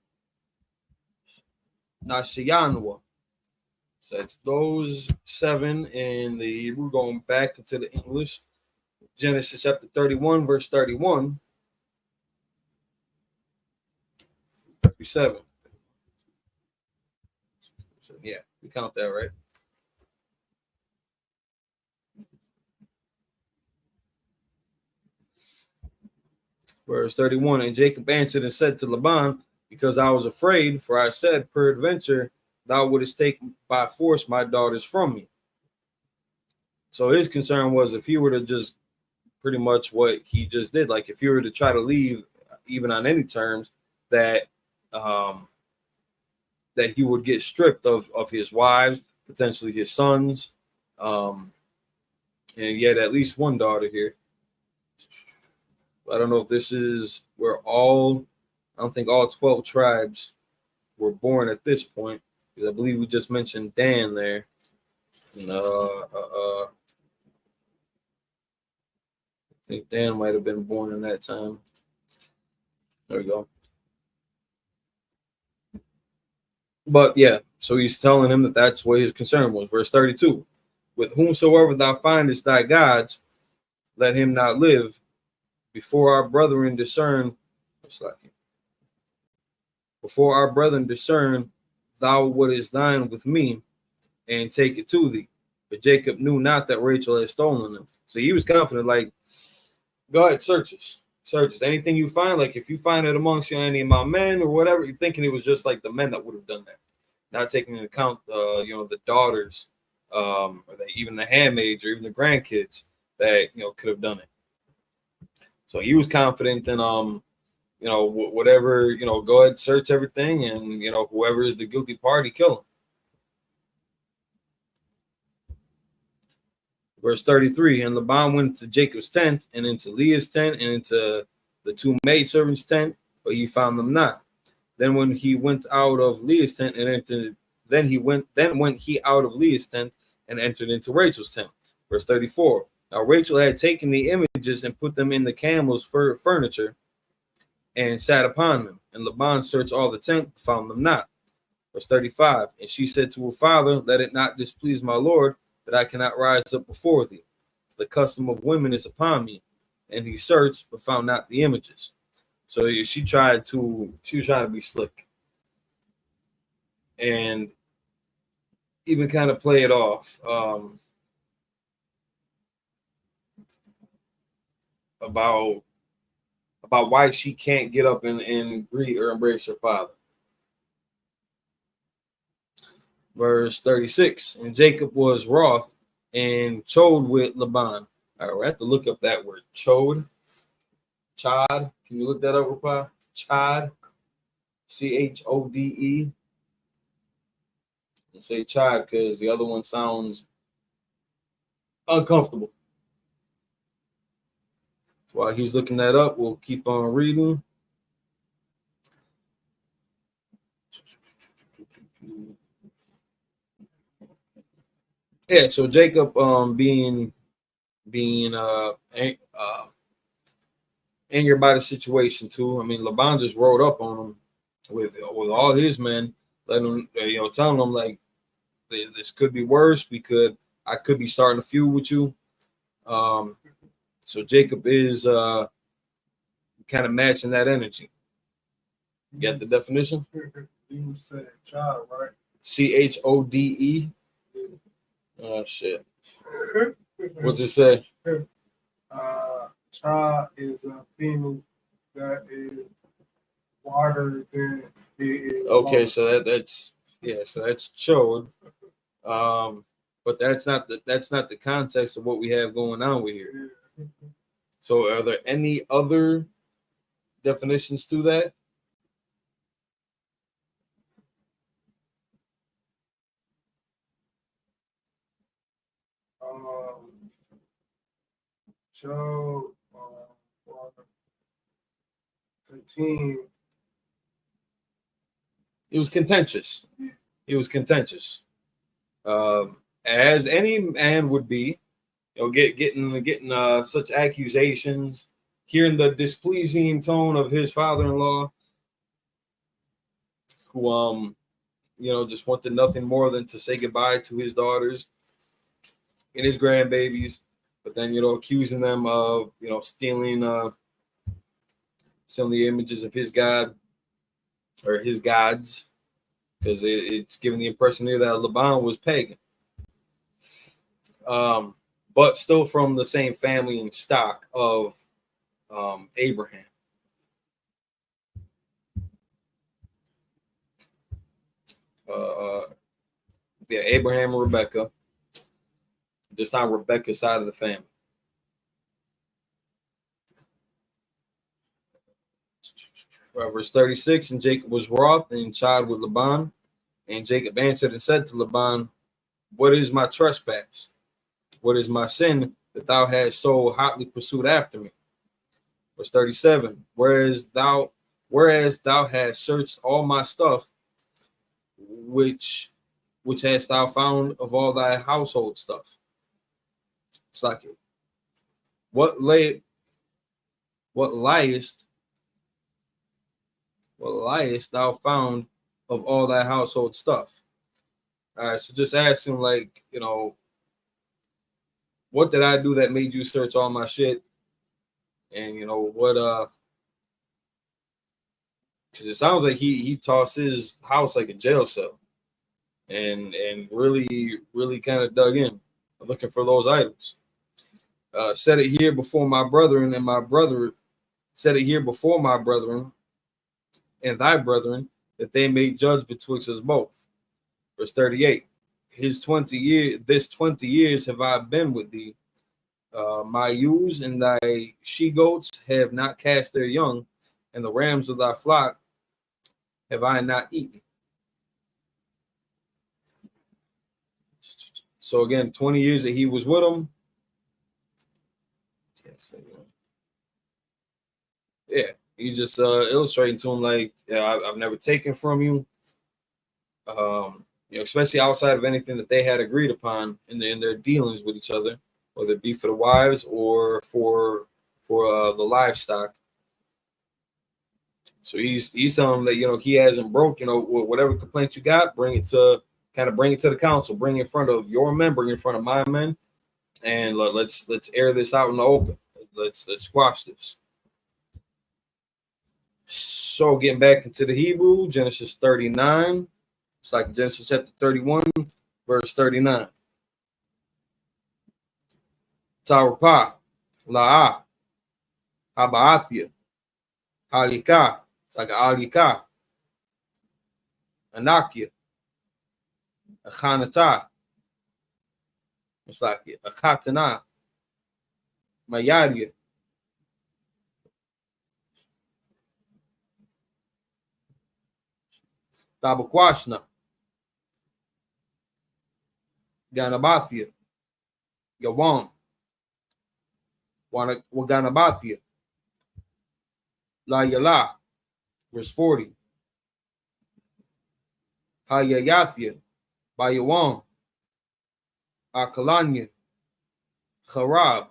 Nashiyanwa. So it's those 7 in the Hebrew, going back into the English. Genesis chapter 31, verse 31. 37. So yeah, we count that right. Verse 31. And Jacob answered and said to Laban, because I was afraid, for I said, peradventure, thou wouldest take by force my daughters from me. So his concern was if he were to just pretty much what he just did, like if he were to try to leave, even on any terms, that that he would get stripped of his wives, potentially his sons, and he had at least one daughter here. I don't know if this is where I don't think all 12 tribes were born at this point, because I believe we just mentioned Dan there. And, I think Dan might have been born in that time. There we go. But yeah, so he's telling him that that's what his concern was. Verse 32, with whomsoever thou findest thy gods, let him not live. Before our brethren discern, thou what is thine with me, and take it to thee. But Jacob knew not that Rachel had stolen them. So he was confident, like, go ahead, search us. Search us. Anything you find, like if you find it amongst you, any of my men or whatever, you're thinking it was just like the men that would have done that. Not taking into account, the daughters, or even the handmaids or even the grandkids that could have done it. So he was confident in whatever, go ahead, search everything, and whoever is the guilty party, kill him. Verse 33, and Laban went to Jacob's tent, and into Leah's tent, and into the 2 maidservants' tent, but he found them not. Then when he went out of Leah's tent and entered, then went he out of Leah's tent and entered into Rachel's tent. Verse 34. Now Rachel had taken the images and put them in the camel's furniture and sat upon them. And Laban searched all the tent, found them not. Verse 35. And she said to her father, let it not displease my lord, that I cannot rise up before thee. The custom of women is upon me. And he searched, but found not the images. So she was trying to be slick and even kind of play it off about why she can't get up and greet or embrace her father. Verse 36, and Jacob was wroth and chode with Laban. All right, we have to look up that word, chode. Chad. Can you look that up, Rapai? Chad. Chode. And say chad because the other one sounds uncomfortable. While he's looking that up, we'll keep on reading. Yeah, so Jacob being angered by the situation too. I mean, Laban just rode up on him with all his men, letting him, telling him like this could be worse. I could be starting a feud with you. So Jacob is kind of matching that energy. You got the definition? You said child, right? Chode. Oh shit. What's it say? Child is a female that is wider than it is. Okay, so that's chode. But that's not the context of what we have going on with here. So are there any other definitions to that? So 15. It was contentious. It was contentious. As any man would be, getting such accusations hearing the displeasing tone of his father-in-law, who just wanted nothing more than to say goodbye to his daughters and his grandbabies, but then accusing them of stealing some of the images of his god or his gods, because it's giving the impression here that Laban was pagan, but still from the same family and stock of Abraham. Abraham and Rebecca, just on Rebecca's side of the family. Verse 36, and Jacob was wroth and chid with Laban, and Jacob answered and said to Laban, what is my trespass? What is my sin that thou hast so hotly pursued after me? Verse 37, whereas thou hast searched all my stuff, which hast thou found of all thy household stuff? It's like it. What liest thou found of all thy household stuff? All right, so just ask him, like, what did I do that made you search all my shit? And what because it sounds like he tossed his house like a jail cell, and really kind of dug in, looking for those items. Said it here before my brethren, and my brother said it here before my brethren and thy brethren, that they may judge betwixt us both. Verse 38, this 20 years have I been with thee. My ewes and thy she goats have not cast their young, and the rams of thy flock have I not eaten. So again, 20 years that he was with them. Yeah, he just illustrating to him, like, I've never taken from you. Especially outside of anything that they had agreed upon in their dealings with each other, whether it be for the wives or for the livestock. So he's telling them that he hasn't broke. Whatever complaints you got, bring it to the council, bring it in front of your men, bring it in front of my men, and let's air this out in the open. Let's squash this. So getting back into the Hebrew, Genesis 39. It's like Genesis chapter 31, verse 39. Tarupah, La'ah, Habaathia, Halika. It's like Alika, Anakia, Achanata. It's like Achatana, Mayadia. Tabakwashna, Ganabathia, Yawam, Waganabathia, La Yala, verse 40. Hayayathia, Bayawam, Akalanya, Harab,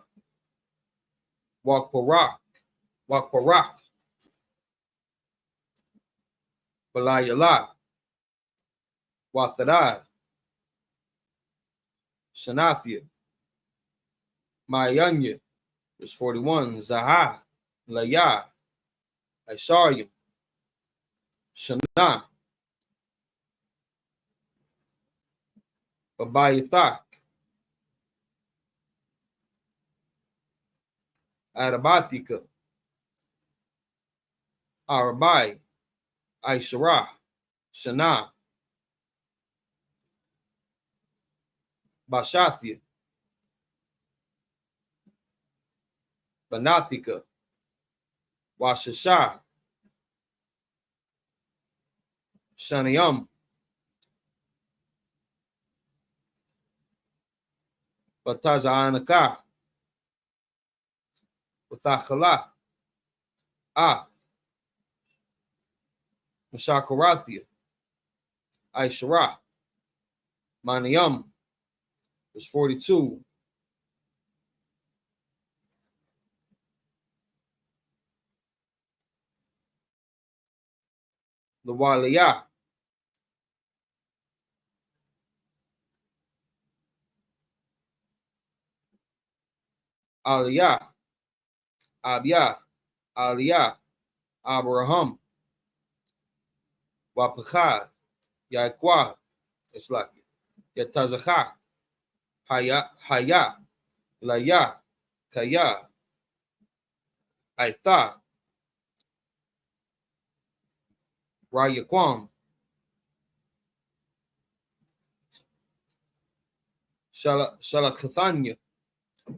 Wakwarak, Balayala, Wathadad, Shanathia, Mayanya, verse 41, Zaha, Laya, Aisharium, Shana, Babayathak, Arabathika, Arabai, Aishara, Shana, Bashathia, Banathika, Washasha, Shaniam, Batazanaka, Bathakala, Mashakarathia, Aishara, Maniam, verse 42. Lawaliyah, Aliyah, Abiyah, Aliyah, Abraham, Wapachad, Yaquab, it's like Yatazachah, Haya, Laya, Kaya, Aitha, Rayaquam, Shalakathanya,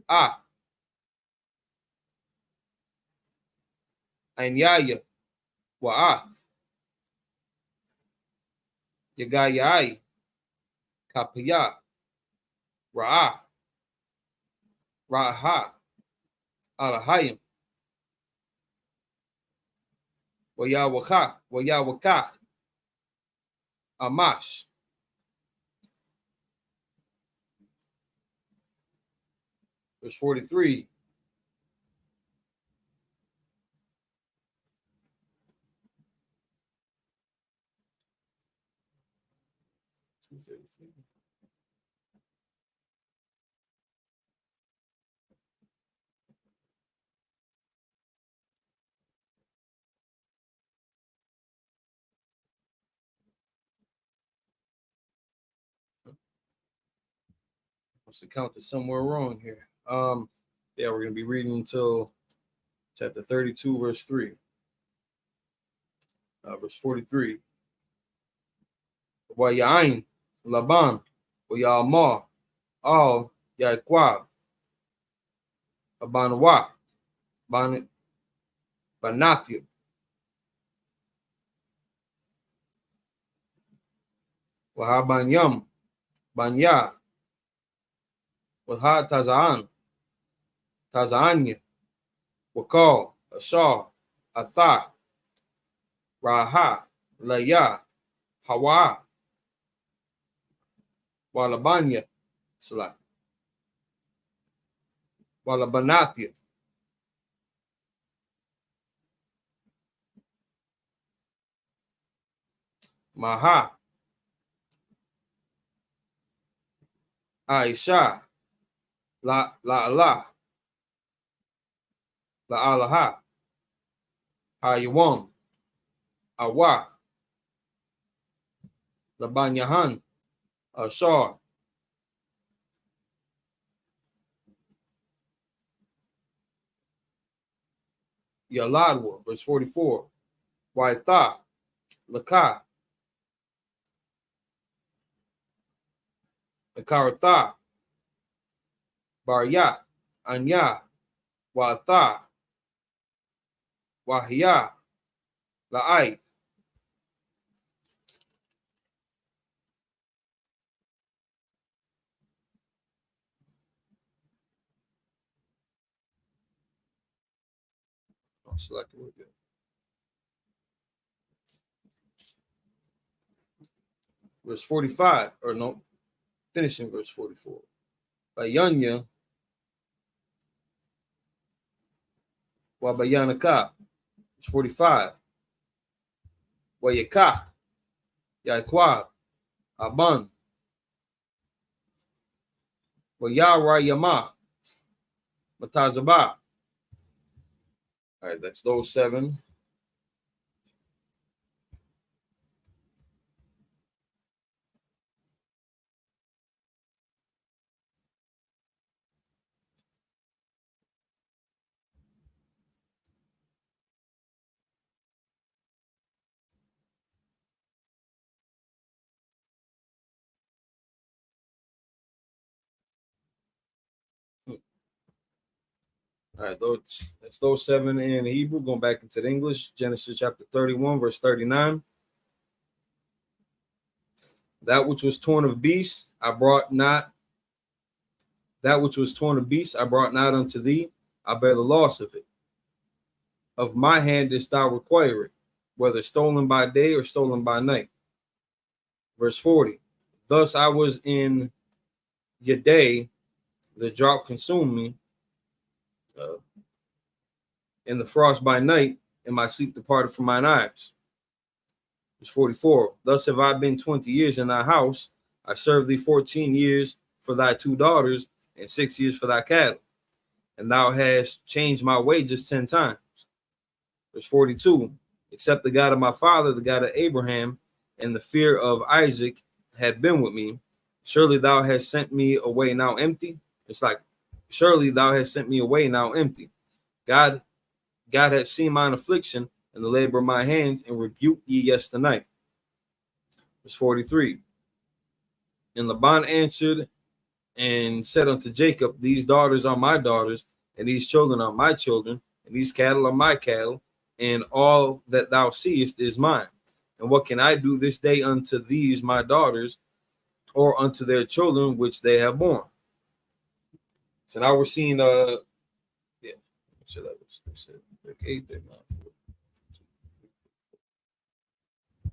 Ah, Anyaya, Wa'ath, Yagayai, Kapaya, Ra'ah, Ra'ha, Alahayim, Wayawakach, Amash. Verse 43. Must have counted somewhere wrong here. Yeah, we're gonna be reading until chapter 32, verse 3. Verse 43. Wayain, Laban, Wayalma, Al, Yaquab, Abanwa, Banathia, Wahabanyam, Banya, Wahad Tazanya, Wakal, Ashar, Atha, Raha, Laya, Hawa, Walabanya, Salah, Walabanathia, Maha, Aisha, La Allah, La Alaha, Hayawam, Awa, Labanyahan, Ashar, Yaladwa, verse 44. Waitha, Laka, Akaratha, Barya, Anya, Watha, Wahia, La'ai. Oh, select it. We're good. Verse 45, or no, finishing verse 44. Bayanya, Wabayanaka, verse 45. Wayakah, Yaquab, Aban, Wayara Yama, Matazaba. All right, that's those 7. All right, that's those 7 in Hebrew. Going back into the English, Genesis chapter 31, verse 39. That which was torn of beasts, I brought not. That which was torn of beasts, I brought not unto thee. I bear the loss of it. Of my hand didst thou require it, whether stolen by day or stolen by night. Verse 40. Thus I was in your day, the drought consumed me, and the frost by night, and my sleep departed from mine eyes. Verse 44. Thus have I been 20 years in thy house. I served thee 14 years for thy 2 daughters, and 6 years for thy cattle. And thou hast changed my wages 10 times. Verse 42. Except the God of my father, the God of Abraham, and the fear of Isaac had been with me, surely thou hast sent me away now empty. It's like, surely thou hast sent me away now empty. God has seen mine affliction and the labor of my hands, and rebuked ye yesternight. Verse 43. And Laban answered and said unto Jacob, these daughters are my daughters, and these children are my children, and these cattle are my cattle, and all that thou seest is mine. And what can I do this day unto these my daughters, or unto their children which they have borne? So now we're seeing yeah, so that was 8, 39.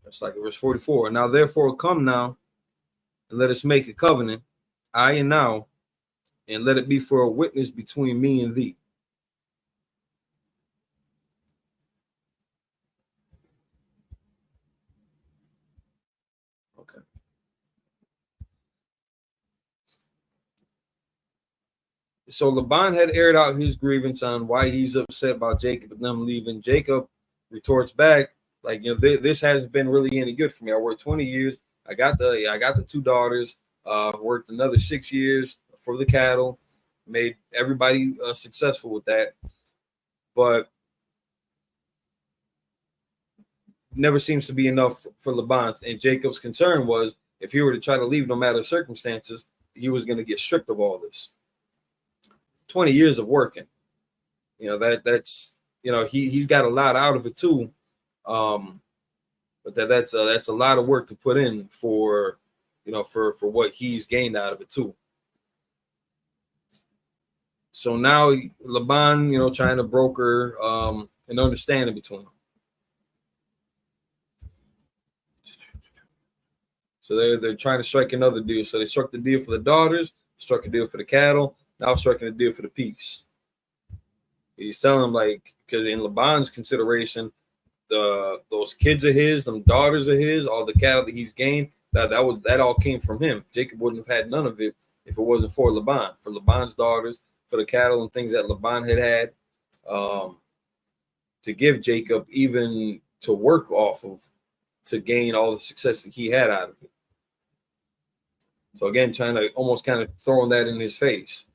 That's like verse 44. Now therefore come now, and let us make a covenant, I and thou, and let it be for a witness between me and thee. Okay. So Laban had aired out his grievance on why he's upset about Jacob and them leaving. Jacob retorts back, like, this hasn't been really any good for me. I worked 20 years. I got the 2 daughters. Worked another 6 years for the cattle. Made everybody successful with that, but never seems to be enough for Laban. And Jacob's concern was if he were to try to leave, no matter the circumstances, he was going to get stripped of all this. 20 years of working, that's he's got a lot out of it too, but that's a lot of work to put in for for what he's gained out of it too. So now Laban, trying to broker an understanding between them. So they're trying to strike another deal. So they struck the deal for the daughters, struck a deal for the cattle, now striking a deal for the peace. He's telling them, like, because in Laban's consideration, those kids are his, them daughters are his, all the cattle that he's gained, that all came from him. Jacob wouldn't have had none of it if it wasn't for Laban, for Laban's daughters, for the cattle and things that Laban had to give Jacob, even to work off of, to gain all the success that he had out of it. So again, trying to almost kind of throwing that in his face.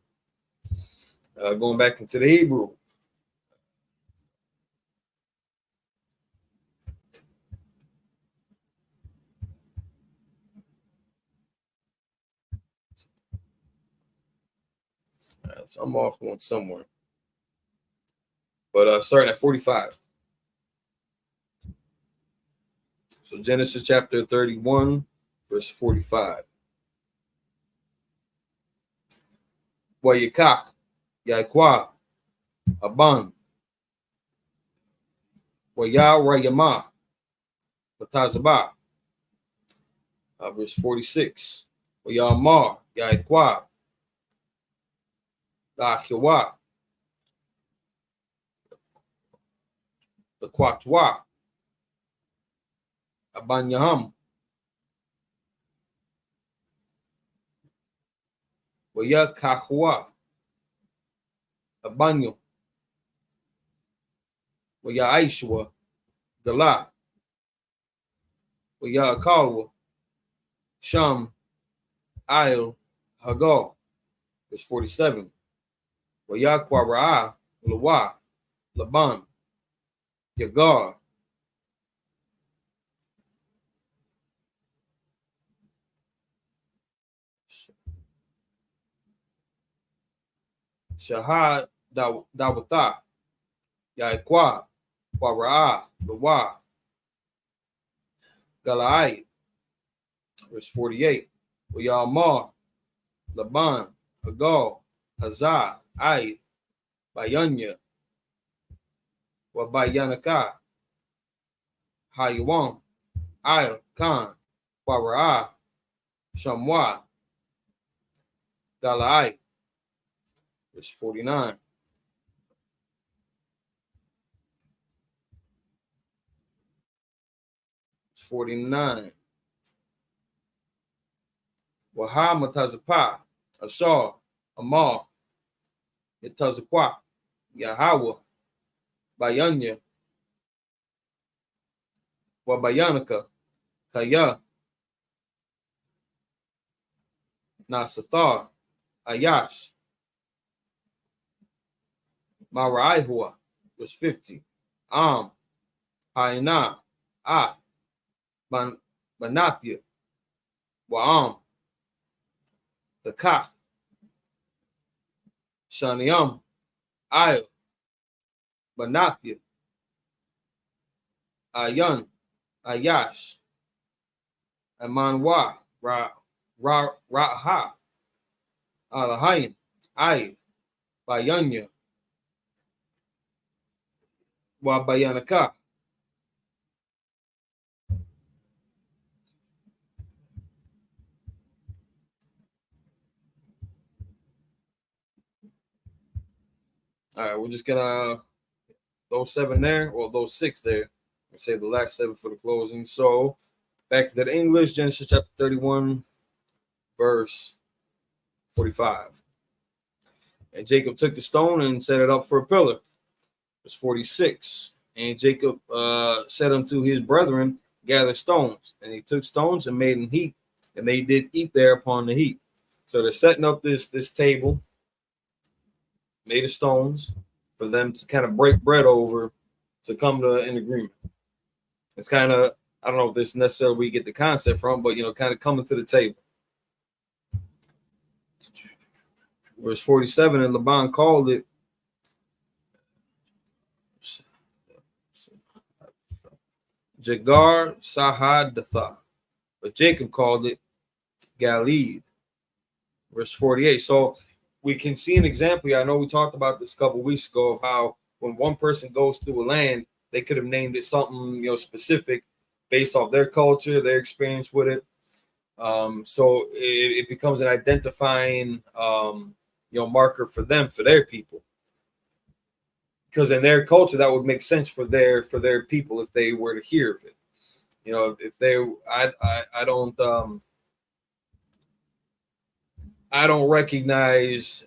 Going back into the Hebrew. So I'm off going somewhere. But starting at 45. So Genesis chapter 31, verse 45. Wayikach, Yaikwa, Aban, Waya Rayama, Matazaba. Verse 46. Wayamar, Yaikwa, Lahiwa, the Kwatwa, Abanyaham, Waya Kahua, Abanyo, Waya Aishwa, Gala, Waya Kalwa, Sham, Ail, Hagal. Verse 47. Waya Kwara, Lawa, Laban, Yagar. Shahad Dawata, Yaikwa, Kwara, Lawa, Galai. Verse 48. Wayamar, Laban, Hagal, Hazah, Ai, Bayanya, Wabayanaka, Hayawam, Ai, Khan, Kwara, Shamwa, Galai. Verse 49. Verse 49. Waha Matazapa, Ashar, Amar, Yatazaqua, Yahweh, Bayanya, Wabayanaka, Kaya, Nasathar, Ayash, Maraihua, was 50. Haina, Manathia, Waam, the Ka, Shaniam, Ayah, Manathia, Ayan, Ayash, Amanwa, Raha, Alahain, Ay, Bayanya, Wabayanaka. All right, we're just gonna those 7 there, or those 6 there. We say the last 7 for the closing. So back to the English, Genesis chapter 31, verse 45. And Jacob took the stone and set it up for a pillar. Verse 46. And Jacob said unto his brethren, gather stones. And he took stones and made an heap, and they did eat there upon the heap. So they're setting up this table made of stones for them to kind of break bread over to come to an agreement. It's kind of, I don't know if this necessarily we get the concept from, but kind of coming to the table. Verse 47, and Laban called it Jagar Sahadatha, but Jacob called it Galeed. Verse 48. So we can see an example here. I know we talked about this a couple weeks ago of how when one person goes through a land, they could have named it something specific based off their culture, their experience with it. So it becomes an identifying marker for them, for their people. Because in their culture, that would make sense for their people if they were to hear of it. If they, I don't recognize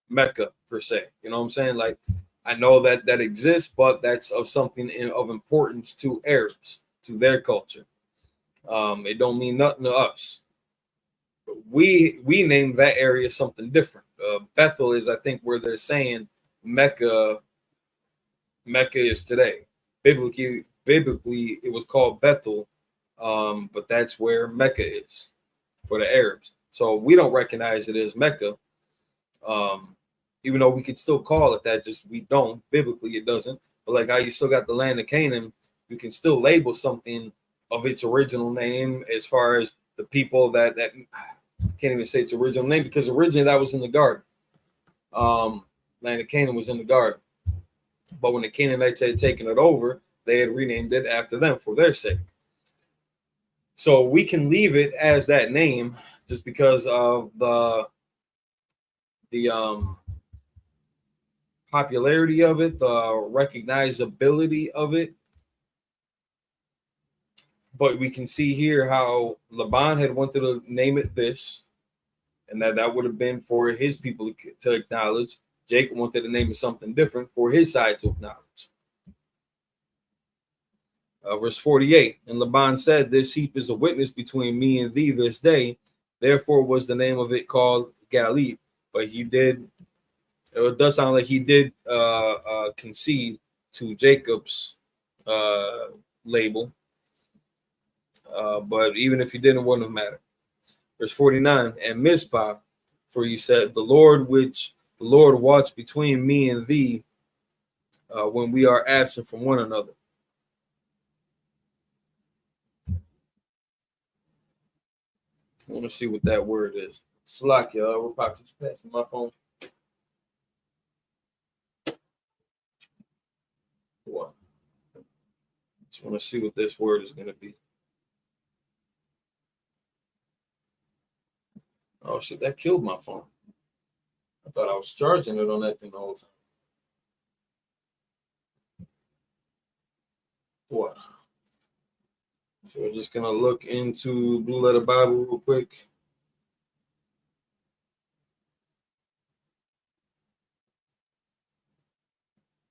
Mecca per se. You know what I'm saying? Like, I know that exists, but that's of something of importance to Arabs, to their culture. It don't mean nothing to us. But we named that area something different. Bethel is, I think, where they're saying Mecca is today. Biblically, it was called Bethel, but that's where Mecca is for the Arabs. So we don't recognize it as Mecca, even though we could still call it that. Just we don't. Biblically, it doesn't. But like how you still got the land of Canaan, you can still label something of its original name as far as the people that can't even say its original name, because originally that was in the garden. Land of Canaan was in the garden. But when the Canaanites had taken it over, they had renamed it after them for their sake. So we can leave it as that name just because of the popularity of it, the recognizability of it. But we can see here how Laban had wanted to name it this, and that would have been for his people to acknowledge. Jacob wanted to name it something different for his side to acknowledge. Verse 48, and Laban said, this heap is a witness between me and thee this day. Therefore was the name of it called Galeed. But it does sound like he did concede to Jacob's label. But even if he didn't, it wouldn't have mattered. Verse 49, and Mizpah, for you said, the Lord watch between me and thee when we are absent from one another. I want to see what that word is. Slack, y'all. We're pocket passing my phone. What? Just want to see what this word is going to be. Oh shit! That killed my phone. I thought I was charging it on that thing the whole time. What? So we're just gonna look into Blue Letter Bible real quick.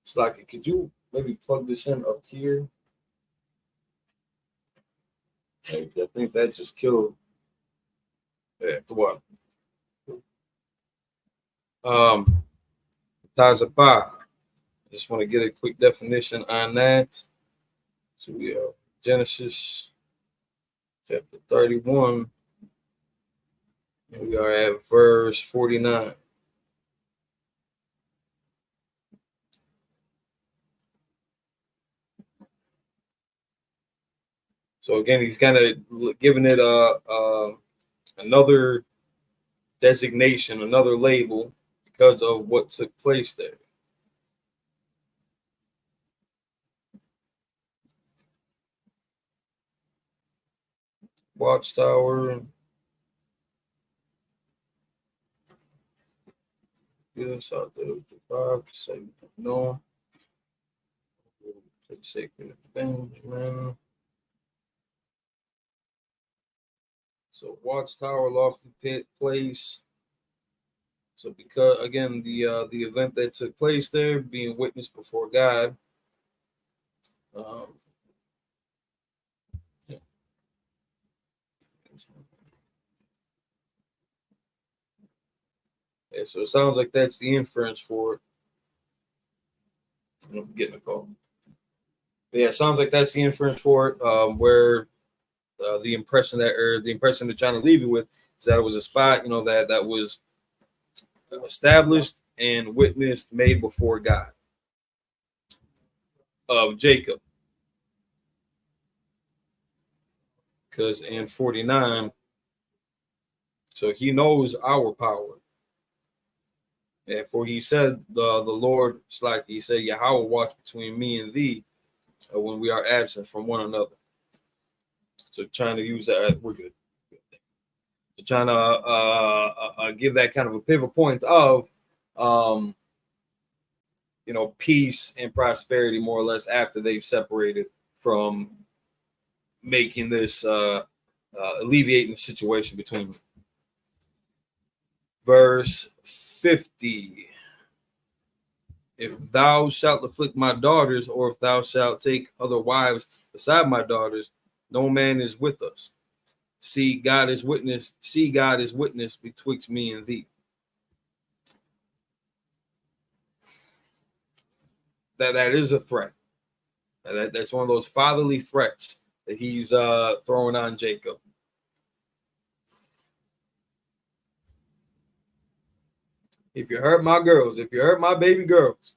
It's like, could you maybe plug this in up here? I think that just killed. Yeah, what? Tazapah. Just want to get a quick definition on that. So we have Genesis chapter 31, and we are at verse 49. So again, he's kind of giving it another designation, another label because of what took place there. Watchtower. Yes, out there with the Bob, say no. Sacred Benjamin. So Watchtower, lofty pit place. So because again the event that took place there, being witnessed before God. Yeah. Yeah, so it sounds like that's the inference for it. I'm getting a call. But yeah, it sounds like that's the inference for it, where the impression they're trying to leave you with is that it was a spot, that was established and witnessed, made before God of Jacob. Because in 49, so he knows our power. And for he said, the Lord, it's like he said, Yahweh watch between me and thee when we are absent from one another. So trying to use that, we're good. So trying to give that kind of a pivot point of, peace and prosperity, more or less, after they've separated from making this, alleviating the situation between them. Verse 50. If thou shalt afflict my daughters, or if thou shalt take other wives beside my daughters, no man is with us. See, God is witness betwixt me and thee. That is a threat. That's one of those fatherly threats that he's throwing on Jacob. If you hurt my girls, if you hurt my baby girls,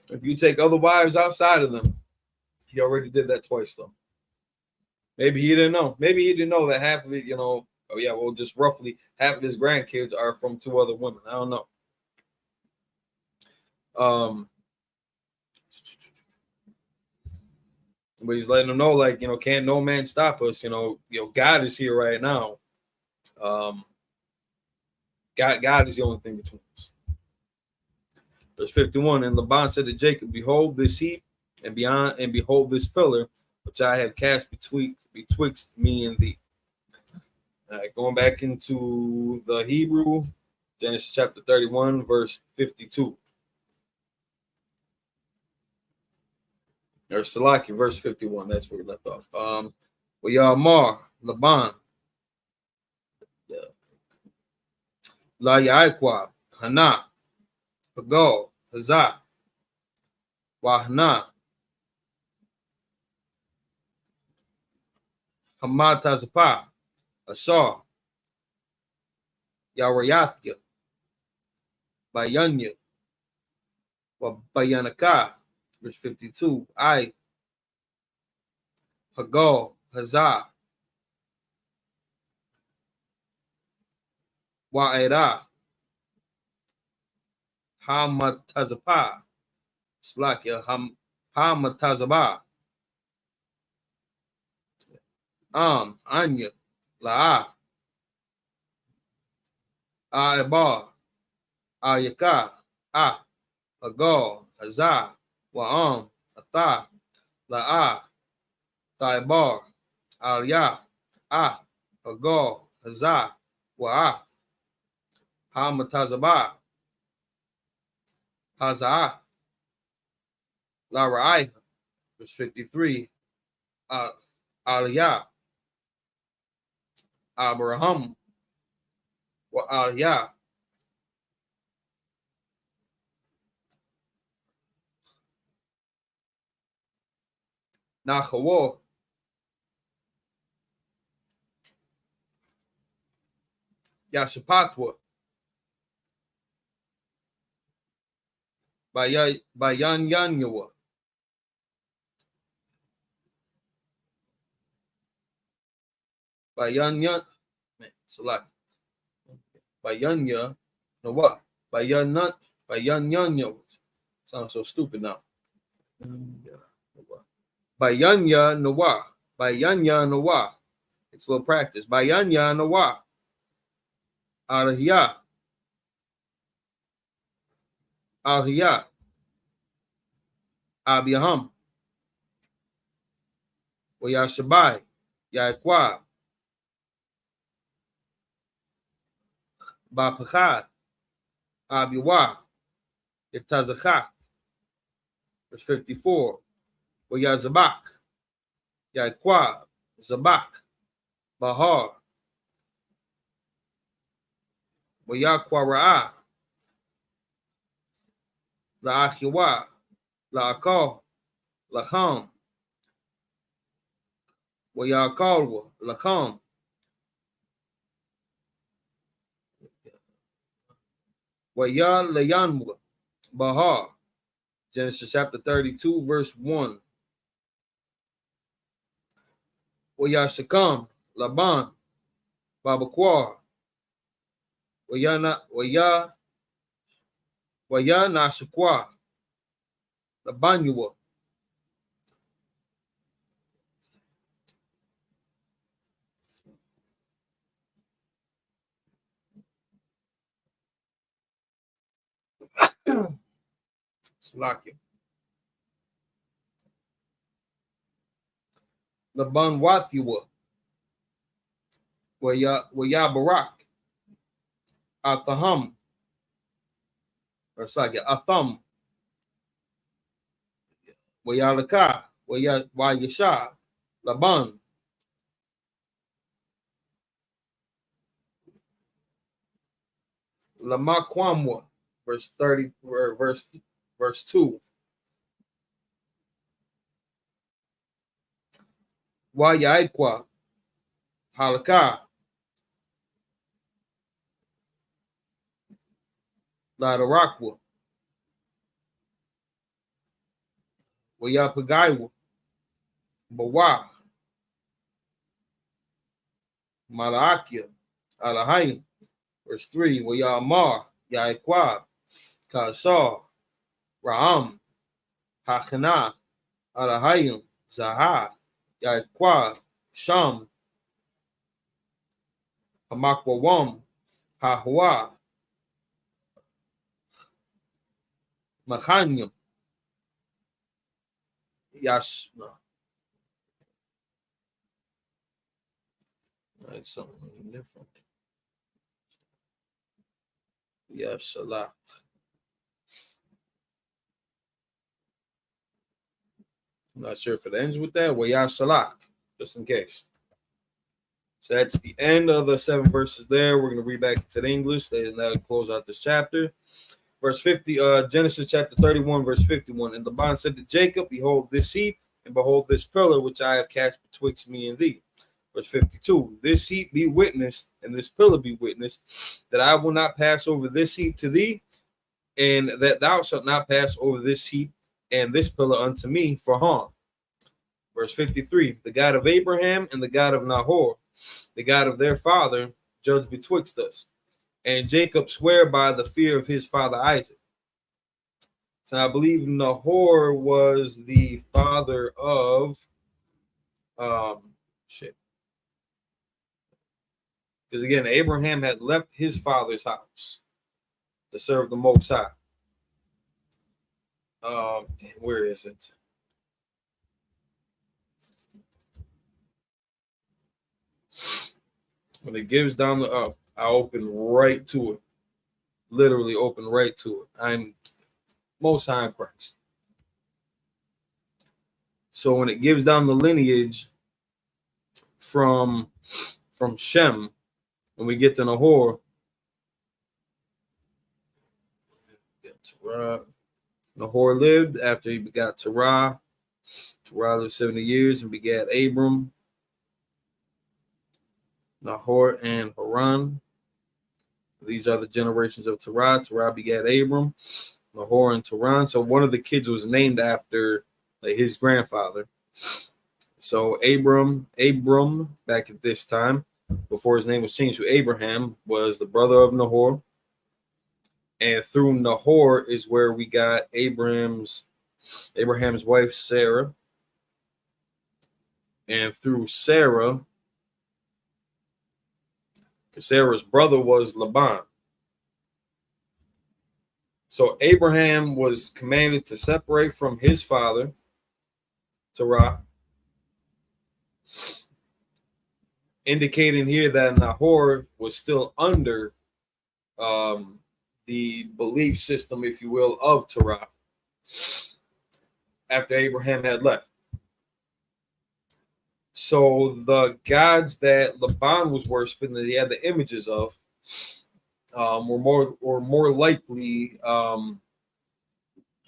if you take other wives outside of them, he already did that twice, though. Maybe he didn't know. Maybe he didn't know that half of it, just roughly half of his grandkids are from two other women. I don't know. But he's letting them know, like, can't no man stop us. God is here right now. God is the only thing between us. Verse 51, and Laban said to Jacob, behold this heap, and behold this pillar, which I have cast betwixt me and thee. All right, going back into the Hebrew, Genesis chapter 31, verse 52. Or Salaki, verse 51. That's where we left off. Yamar, Laban, La Yaquab, Hana, Hagal, Hazah, Wahna, Hamad Tazapah, Ashar, Yarayathya, Bayanya, Bayanaka, verse 52. I, Hagal, Hazah, Wa'era, Hamatazapah, Slakia, Hamatazabah, Anya, La'a, A'ibar, Ayaka, Hagal, Hazah, Wa'am, Atha, La'ah, Thaibar, Aliyah, Ah, Agal, Hazah, Wa'ath, Hamatazabah, Haza'ath, Lara'ih, verse 53, Aliyah, Abraham, Wa Aliyah, Nachawah, Yashapatwa, Bayan Yanyawa, Bayan Select, Bayanya, Nawa, Bayanya. Sounds so stupid now. Bayanya Nawa. It's a little practice. Bayanya Nawa. Aliyah. Abiyaham. Wayashabai. Yaquab. Bapachad. Abiwa. Yatazachak. Verse 54. Wayazabak. Yaquab. Zabak. Bahar. Wayaqwara'ah. La'achiwa. La'akal. Lacham. Wayakalwa. Lacham. Waya Layanwa. Bahar. Genesis chapter 32, verse 1. Wayashakam. Laban. Babaquar. Waya Nashaqua. Labanua. Slakia. Laban Wathua. Waya Barak. Athaham. Or Sakia. Atham. Wayalaka. Wayasha. Laban. Lamaquamwa. Verse 30, or verse 2. Wayaikwa. Halaka. Ladarakwa. Wayapagaiwa. Bawa. Malaakia. Alahayim. Verse 3. Wayamar. Yaiquab. Kasar. Ra'am. Hachana. Alahayim. Zahar. Yaiquab. Sham. Hamakwawam. Hahua. Machanyam. Yash. No. That's something different. Yashalak. I'm not sure if it ends with that. Well, Yashalak, just in case. So that's the end of the 7 verses there. We're going to read back to the English and that'll close out this chapter. Verse 50, Genesis chapter 31, verse 51. And Laban said to Jacob, behold this heap, and behold this pillar which I have cast betwixt me and thee. Verse 52, this heap be witnessed, and this pillar be witnessed, that I will not pass over this heap to thee, and that thou shalt not pass over this heap and this pillar unto me for harm. Verse 53, the God of Abraham and the God of Nahor, the God of their father, judge betwixt us. And Jacob sware by the fear of his father Isaac. So I believe Nahor was the father of because again, Abraham had left his father's house to serve the Most High. Where is it? When it gives down the up, I open right to it. Literally open right to it. I'm Most High in Christ. So when it gives down the lineage from Shem, when we get to Nahor, Nahor lived after he begot Terah. Terah lived 70 years and begat Abram, Nahor, and Haran. These are the generations of Terah. Terah begat Abram, Nahor, and Haran. So one of the kids was named after his grandfather. So Abram, back at this time, before his name was changed to Abraham, was the brother of Nahor. And through Nahor is where we got Abraham's wife, Sarah. And through Sarah, because Sarah's brother was Laban. So Abraham was commanded to separate from his father, Terah, indicating here that Nahor was still under the belief system, if you will, of Terah after Abraham had left. So the gods that Laban was worshiping, that he had the images of, were more likely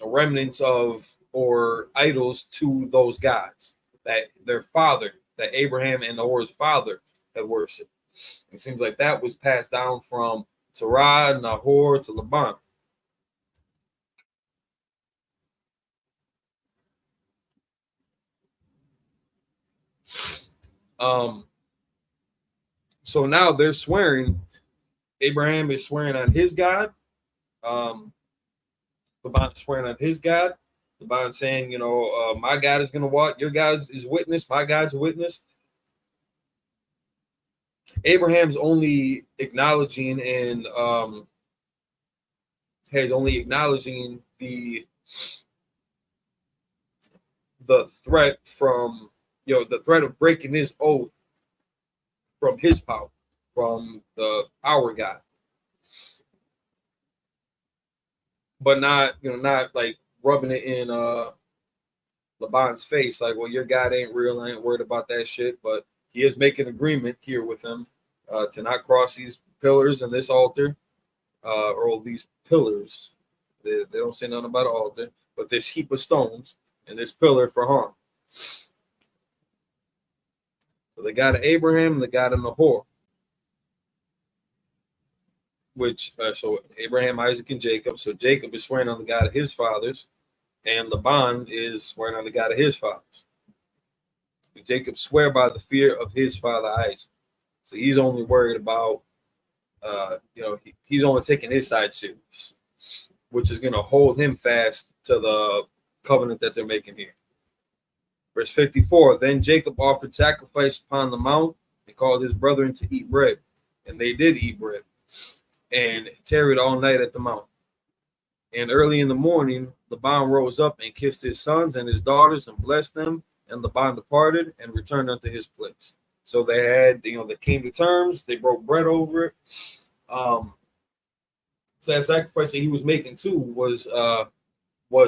remnants of or idols to those gods that their father, that Abraham and Nahor's father had worshipped. It seems like that was passed down from Terah, Nahor to Laban. So now they're swearing. Abraham is swearing on his God. Laban is swearing on his God. Laban saying, my God is going to walk. Your God is witness. My God's a witness. Abraham's only acknowledging and the threat from the threat of breaking his oath from his power, from our God, but not like rubbing it in Laban's face, like, well, your God ain't real, I ain't worried about that shit. But he is making agreement here with him to not cross these pillars and this altar, or all these pillars. They don't say nothing about an altar, but this heap of stones and this pillar for harm. So the God of Abraham and the God of Nahor, which so Abraham, Isaac, and Jacob. So Jacob is swearing on the God of his fathers, and Laban is swearing on the God of his fathers. Jacob swear by the fear of his father Isaac. So he's only worried about, he's only taking his side serious, which is going to hold him fast to the covenant that they're making here. Verse 54, then Jacob offered sacrifice upon the mount and called his brethren to eat bread. And they did eat bread and tarried all night at the mount. And early in the morning, Laban rose up and kissed his sons and his daughters and blessed them. And Laban departed and returned unto his place. So they had, they came to terms. They broke bread over it. So that sacrifice that he was making too was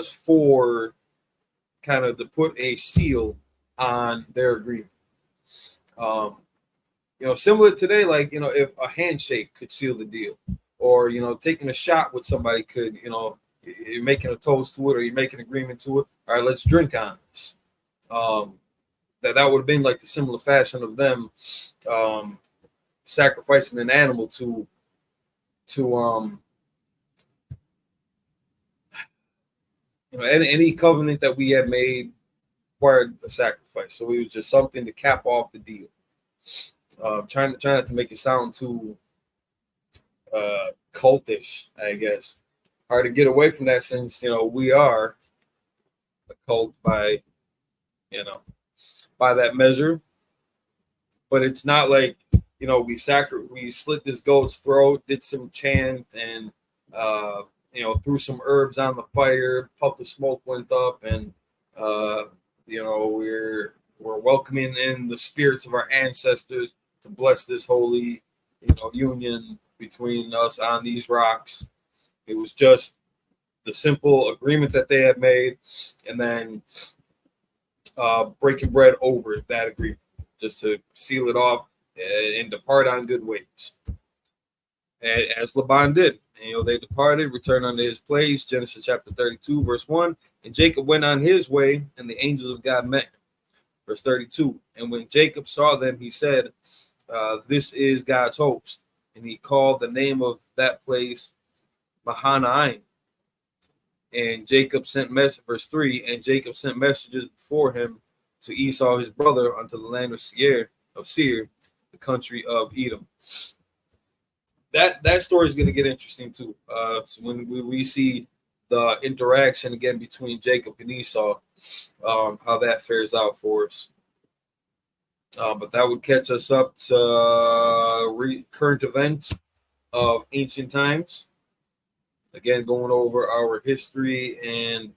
for kind of to put a seal on their agreement. Similar today, like, if a handshake could seal the deal, or, taking a shot with somebody could, you're making a toast to it, or you're making an agreement to it. All right, let's drink on this. That would have been like the similar fashion of them sacrificing an animal to any covenant that we had made required a sacrifice. So it was just something to cap off the deal. Trying not to make it sound too cultish, I guess. Hard to get away from that, since we are a cult by that measure. But it's not like we slit this goat's throat, did some chant, and threw some herbs on the fire, puff of smoke went up, and we're welcoming in the spirits of our ancestors to bless this holy, union between us on these rocks. It was just the simple agreement that they had made, and then breaking bread over that agreement, just to seal it off and depart on good ways. As Laban did. And, they departed, returned unto his place. Genesis chapter 32, verse 1. And Jacob went on his way, and the angels of God met him. Verse 32. And when Jacob saw them, he said, this is God's host. And he called the name of that place Mahanaim. And Jacob sent verse 3. And Jacob sent messengers before him to Esau his brother unto the land of Seir, the country of Edom. That story is going to get interesting too. So when we see the interaction again between Jacob and Esau, how that fares out for us. But that would catch us up to current events of ancient times. Again, going over our history and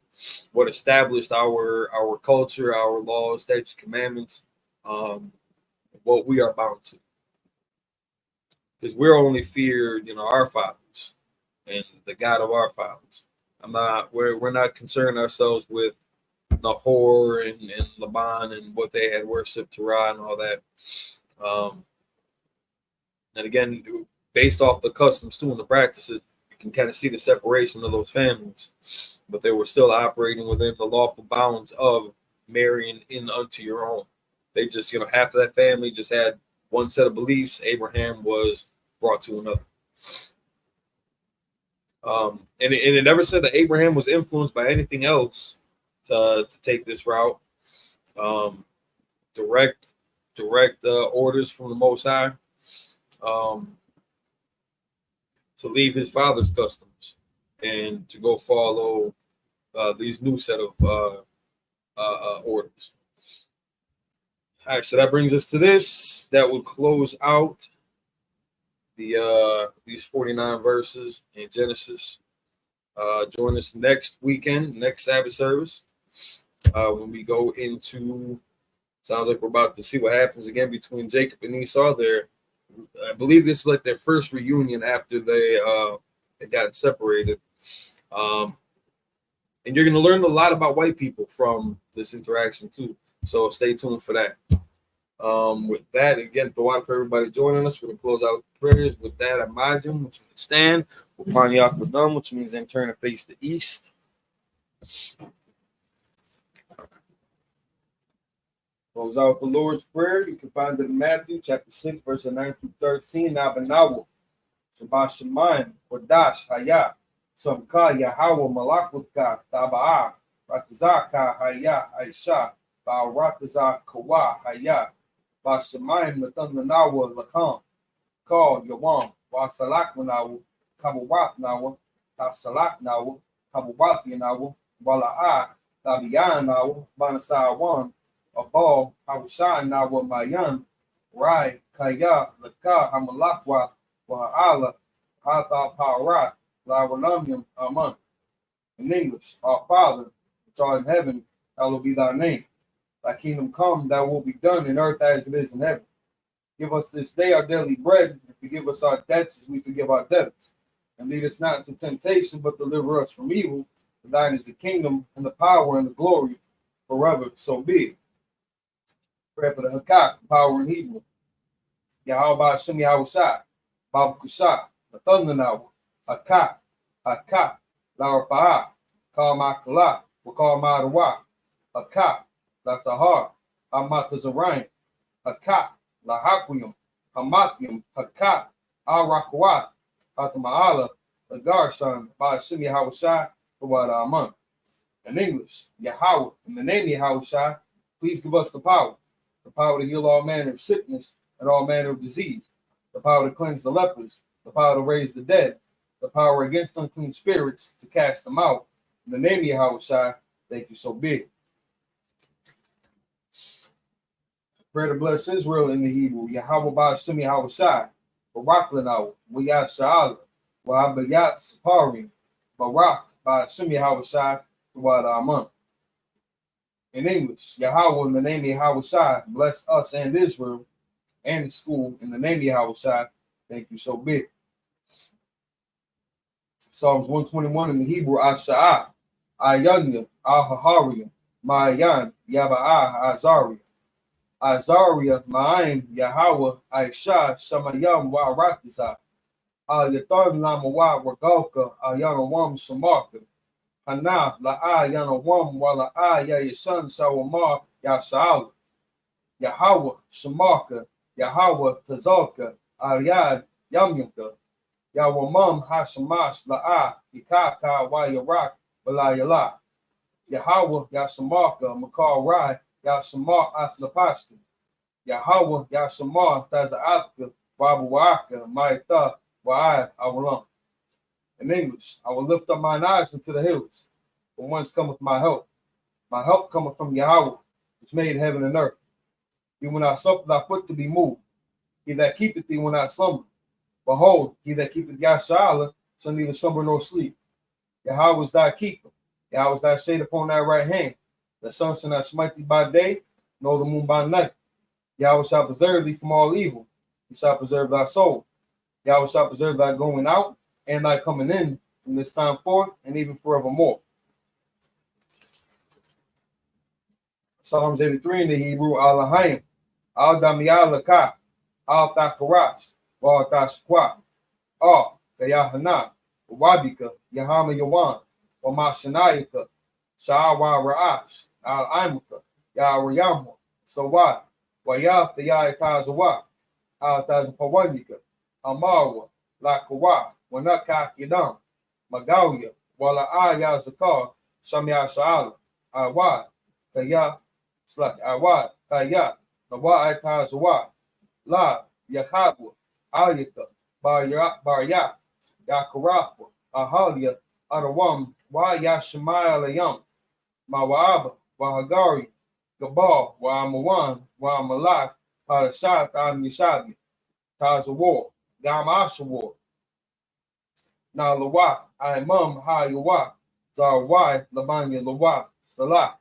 what established our culture, our laws, statutes, commandments, what we are bound to. Because we're only feared, our fathers and the God of our fathers. We're not concerned ourselves with Nahor and Laban and what they had worshipped, Torah and all that. And again, based off the customs too and the practices, you can kind of see the separation of those families. But they were still operating within the lawful bounds of marrying in unto your own. They just, half of that family just had one set of beliefs. Abraham was brought to another. And it never said that Abraham was influenced by anything else to take this route. Direct orders from the Most High to leave his father's customs and to go follow these new set of orders. All right, so that brings us to this. That will close out these 49 verses in Genesis. Join us next weekend, next Sabbath service, when we go into. Sounds like we're about to see what happens again between Jacob and Esau. I believe this is like their first reunion after they got separated. And you're going to learn a lot about white people from this interaction too. So stay tuned for that. With that, again, throw out for everybody joining us. We're going to close out with prayers. With that, Imagine, which means stand. Upon Yakudim, which means then turn and face the east. Close out the Lord's Prayer. You can find it in Matthew chapter 6, verses 9 through 13. Abanawa, Shabbat Shemayim, Kodash, Haya, Shamka, Yahweh, Malakutka, Taba'a, Ratazaka, Haya, Aisha, Ba'aratazak, Kawa, Haya, Bashamayim, Latandanawa, Lakam, Call, Yawam, Wasalak Manawa, Kabawath Nawa, Tasalak Nawa, Kabawathi Nawa, Wala'a, Tabiyan Nawa, Banasawan, Abal, Hawashan Nawa Mayan, Rai, Kaya, Laka, Hamalakwa, Wa'ala, Hata Parat, Lawalamyam, Aman. In English, our Father, which art in heaven, hallowed be thy name. Thy kingdom come, thy will be done in earth as it is in heaven. Give us this day our daily bread, and forgive us our debts as we forgive our debtors. And lead us not into temptation, but deliver us from evil. For thine is the kingdom, and the power, and the glory, forever. So be it. Prayer for the Hakak, power in Hebrew. Yahweh Hashem Yahushai, Babu Kushah, the thunder now, Hakak, Hakak, Lara Pa'ah, Kal Makala, Wakal Madawa, Hakak, La Tahar, Hamata Zaraim, Hakak, La Hakwim, Hamathium, Hakak, Al Rakwath, Hatama'ala, the Garshan, by Hashem Yahushai, the Wad Aman. In English, Yahweh, in the name of Yahushai, please give us the power to heal all manner of sickness and all manner of disease, the power to cleanse the lepers, the power to raise the dead, the power against unclean spirits to cast them out. In the name of Yahushai, thank you, so big. Pray to bless Israel in the Hebrew. Yahweh Ba'ashem Yahushai, Barak Lanau, Wayat Sha'ala, Wa'abayat Sapari, Barak Ba'ashem Yahushai, Wa'ad Aman. In English, Yahweh, in the name of Yahushai, bless us and Israel. and the school in the name of Yahweh Shai. Thank you, so big. Psalms 121 in the Hebrew, Asha'ah, Ayanya, Ahahariya, Ma'ayan, Yaba'ah, Azariah. Azariah, Ma'ayin, Yahweh, Aisha, Shamayam, Wa'aratizah. Yatan Lamawa, Ragalka, Ayanawam, Samarka. Hana, La'a, Yanawam, Wala'a, Yayashan, Shawamar, Yasha'ala. Yahweh, Shamarka, Yahweh, Tazalka, Ariad, Yamyaka. Yahweh Hashamash La'a, Yikaka, Wayarak, Balayala. Yahweh, Yashamarka, Makar Rai, Yashamar Athlapashka. Yahweh, Yashamar, Tazaatka, Wabuaka, Maita, Wa'ai, Awalam. In English, I will lift up mine eyes into the hills, from whence cometh my help. My help cometh from Yahweh, which made heaven and earth. He will not suffer thy foot to be moved. He that keepeth thee will not slumber. Behold, he that keepeth Yasha'ala shall neither slumber nor sleep. Yahweh is thy keeper. Yahweh is thy shade upon thy right hand. The sun shall not smite thee by day, nor the moon by night. Yahweh shall preserve thee from all evil. He shall preserve thy soul. Yahweh shall preserve thy going out and thy coming in from this time forth and even forevermore. Psalms 83 in the Hebrew, Alahayim, Al-Damiyalaka, Al-Thakarash, Wa-Tashqua, Kayahana, Wabika, Yahama Yawan, Wamashanayaka, Sha'awa Ra'ash, Al-Imaka, Ya'ariyama, Sawa, Wayat the Ya'itazawa, Al-Tazapawanyika, Amarwa, Lakawa, Wanaka Yadam, Magalia, Wala Yazakar, Shamya Sha'ala, Awad, Kaya, Awad, Kaya, Nawa Itazawa, La, Yahabu, Ayaka, Barya, Yakarafa, Ahalia, Adawam, Wa Yashamayam, Mawaba, Wahagari, Gabal, Wamawan, Wamalak, Parashat, Am Yishabi, Tazawar, Gamashawar, Nalawa, Imam, Hayawa, Zarwai, Labanya Lawa, Salah,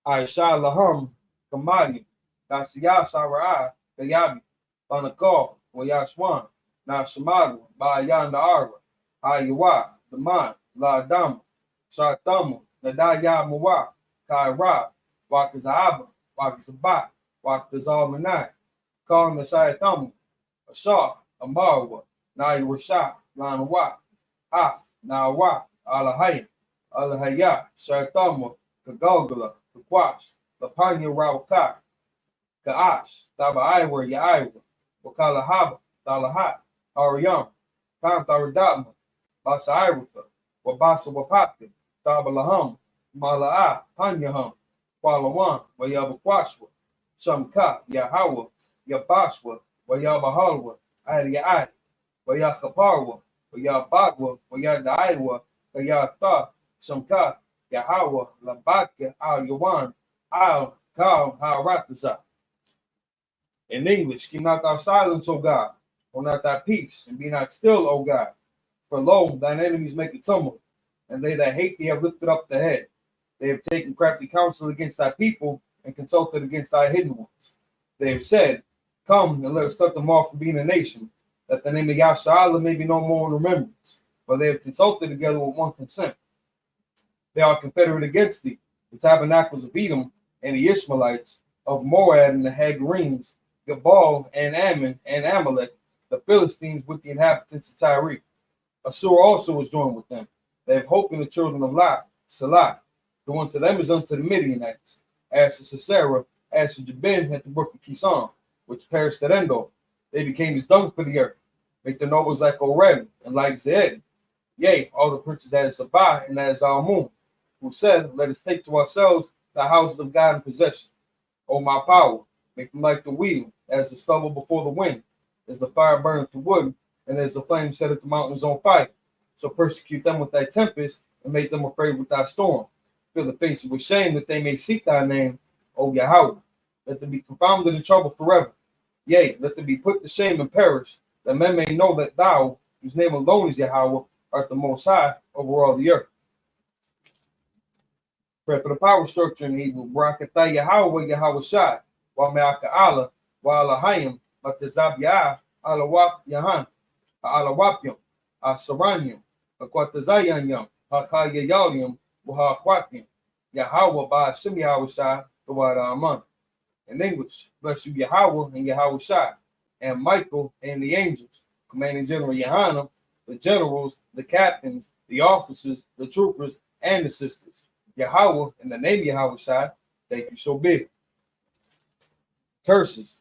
Aisha Laham, Kamadi, Nasiya Sarai, Kayabi, Banakal, Wayashwan, Nashamadu, Bayan Ara, Ayawa, the Man, La Dama, Shatamu, Nadaya Mawa, Kaira, Wakazaba, Wakazabat, Wakazalmanai, Kal Nasayatamu, Ashar, Amarwa, Nai Rasha, Lanawa, Nawa, Alahayim, Alahaya, Shatamu, Kagalgala, Kakwash, Lapanya Rawka, Kaash, Taba Iwa, Yaiwa, Wakalahaba, Talahat, Ariam, Kantaradama, Basa Irika, Wabasa Wapaka, Tabalaham, Mala'a, Hanyaham, Palawan, Wayabakwashwa, Shamka, Yahawa, Yabashwa, Wayabahalwa, Ayai, Wayakaparwa, Wayabagwa, Wayadaiwa, Wayata, Shamka, Yahawa, Labaka, Al Yawan, Al Kal, Harataza. In English, keep not thy silence, O God, or not thy peace, and be not still, O God. For lo, thine enemies make a tumult, and they that hate thee have lifted up the head. They have taken crafty counsel against thy people, and consulted against thy hidden ones. They have said, Come, and let us cut them off from being a nation, that the name of Yasha'Allah may be no more in remembrance. For they have consulted together with one consent. They are confederate against thee, the tabernacles of Edom, and the Ishmaelites, of Moab and the Hagarenes, Gabal and Ammon and Amalek, the Philistines with the inhabitants of Tyre. Assur also was joined with them. They have hope in the children of Lot, Salah. The one to them is unto the Midianites, as to Sisera, as to Jabin at the brook of Kison, which perished at Endor. They became as dung for the earth. Make the nobles like Oreb and like Zed. Yea, all the princes that is Sabbath and that is Almun, who said, Let us take to ourselves the houses of God in possession. O my power, make them like the wheel, as the stubble before the wind, as the fire burneth the wood, and as the flame setteth the mountains on fire. So persecute them with thy tempest, and make them afraid with thy storm. Fill the faces with shame, that they may seek thy name, O Yahweh. Let them be confounded in trouble forever. Yea, let them be put to shame and perish, that men may know that thou, whose name alone is Yahweh, art the most high over all the earth. Pray for the power structure in Hebrew. Barakatah Yahweh, Yahweh Shai, Wameaka Allah, Wa'alahayim, Matazabya, Alawap Yahan, Alawapyum, Asaranyum, Aquatazayanyum, Hakayayalium, Wahaquakim, Yahweh by Shim Yahushai, the Wada Aman. In English, bless you Yahweh and Yahushai, and Michael and the angels, Commanding General Yohanan, the generals, the captains, the officers, the troopers, and the sisters. Yahweh, in the name Yahushai, thank you so big. Curses.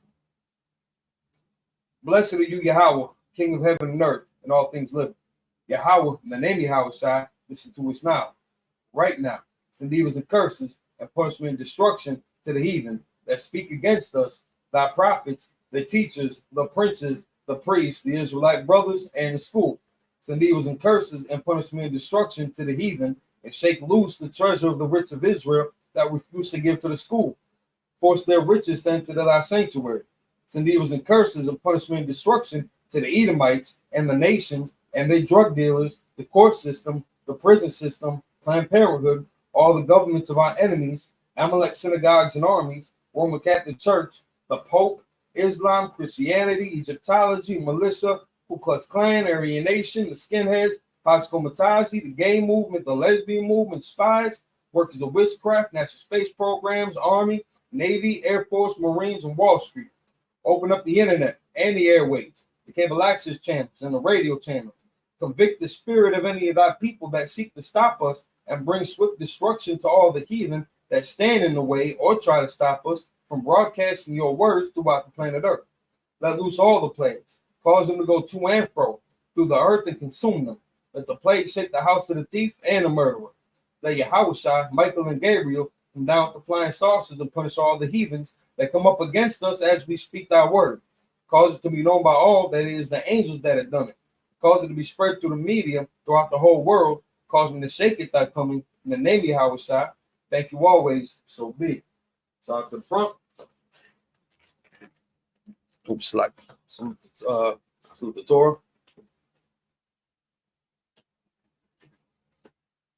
Blessed are you, Yahweh, King of heaven and earth, and all things living. Yahweh, in the name Yahushai, listen to us now, right now. Send evils and curses, and punishment and destruction to the heathen that speak against us, thy prophets, the teachers, the princes, the priests, the Israelite brothers, and the school. Send evils and curses and punishment and destruction to the heathen, and shake loose the treasure of the rich of Israel that refuse to give to the school. Force their riches to enter thy sanctuary. Send evils and curses and punishment and destruction to the Edomites and the nations and their drug dealers, the court system, the prison system, Planned Parenthood, all the governments of our enemies, Amalek synagogues and armies, Roman Catholic Church, the Pope, Islam, Christianity, Egyptology, militia, Ku Klux Klan, Aryan Nation, the skinheads, Pascomatazi, the gay movement, the lesbian movement, spies, workers of witchcraft, national space programs, Army, Navy, Air Force, Marines, and Wall Street. Open up the internet and the airways, the cable access channels and the radio channels. Convict the spirit of any of thy people that seek to stop us and bring swift destruction to all the heathen that stand in the way or try to stop us from broadcasting your words throughout the planet Earth. Let loose all the plagues, cause them to go to and fro through the earth and consume them. Let the plague shake the house of the thief and the murderer. Let Yahushua, Michael, and Gabriel come down with the flying saucers and punish all the heathens that come up against us as we speak thy word. Cause it to be known by all that it is the angels that have done it. Cause it to be spread through the media throughout the whole world. Cause them to shake it thy coming in the name of Yahushua. Thank you always. So be it. So out to the front. Oops, like some salute the Torah.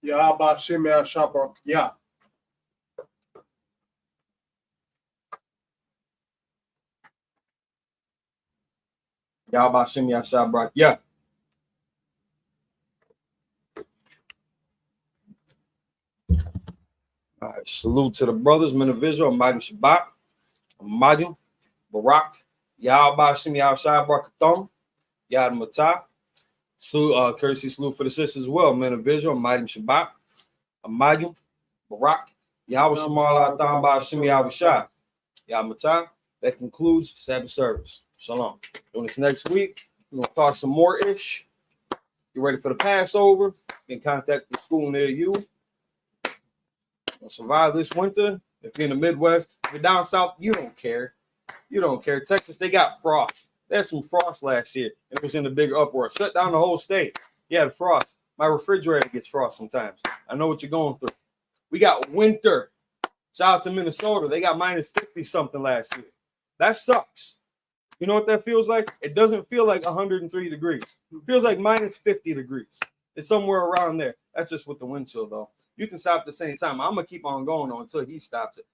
Yahweh Shem Yahshua, Yah. Yahweh Shem Yahshua, yeah. All right, salute to the brothers, men of Israel, Amadim Shabbat, Amadim, Barak, Yahweh Shem Yahshua, Barakathon, Yad Matah. Salute, courtesy salute for the sisters as well, men of Israel, Amadim Shabbat, Amadim, Barak, Yahweh Shemal Atam Ba Shem Yahshua, Yad Matah. That concludes Sabbath service. Shalom. Doing this next week, we're gonna talk some more ish. You ready for the Passover? You can contact the school near you. We'll survive this winter. If you're in the Midwest, if you're down south, you don't care. You don't care. Texas, they got frost. They had some frost last year. It was in a big uproar. Shut down the whole state. Yeah, the frost. My refrigerator gets frost sometimes. I know what you're going through. We got winter. Shout out to Minnesota. They got minus 50 something last year. That sucks. You know what that feels like? It doesn't feel like 103 degrees. It feels like minus 50 degrees. It's somewhere around there. That's just with the wind chill, though. You can stop at the same time. I'm going to keep on going until he stops it.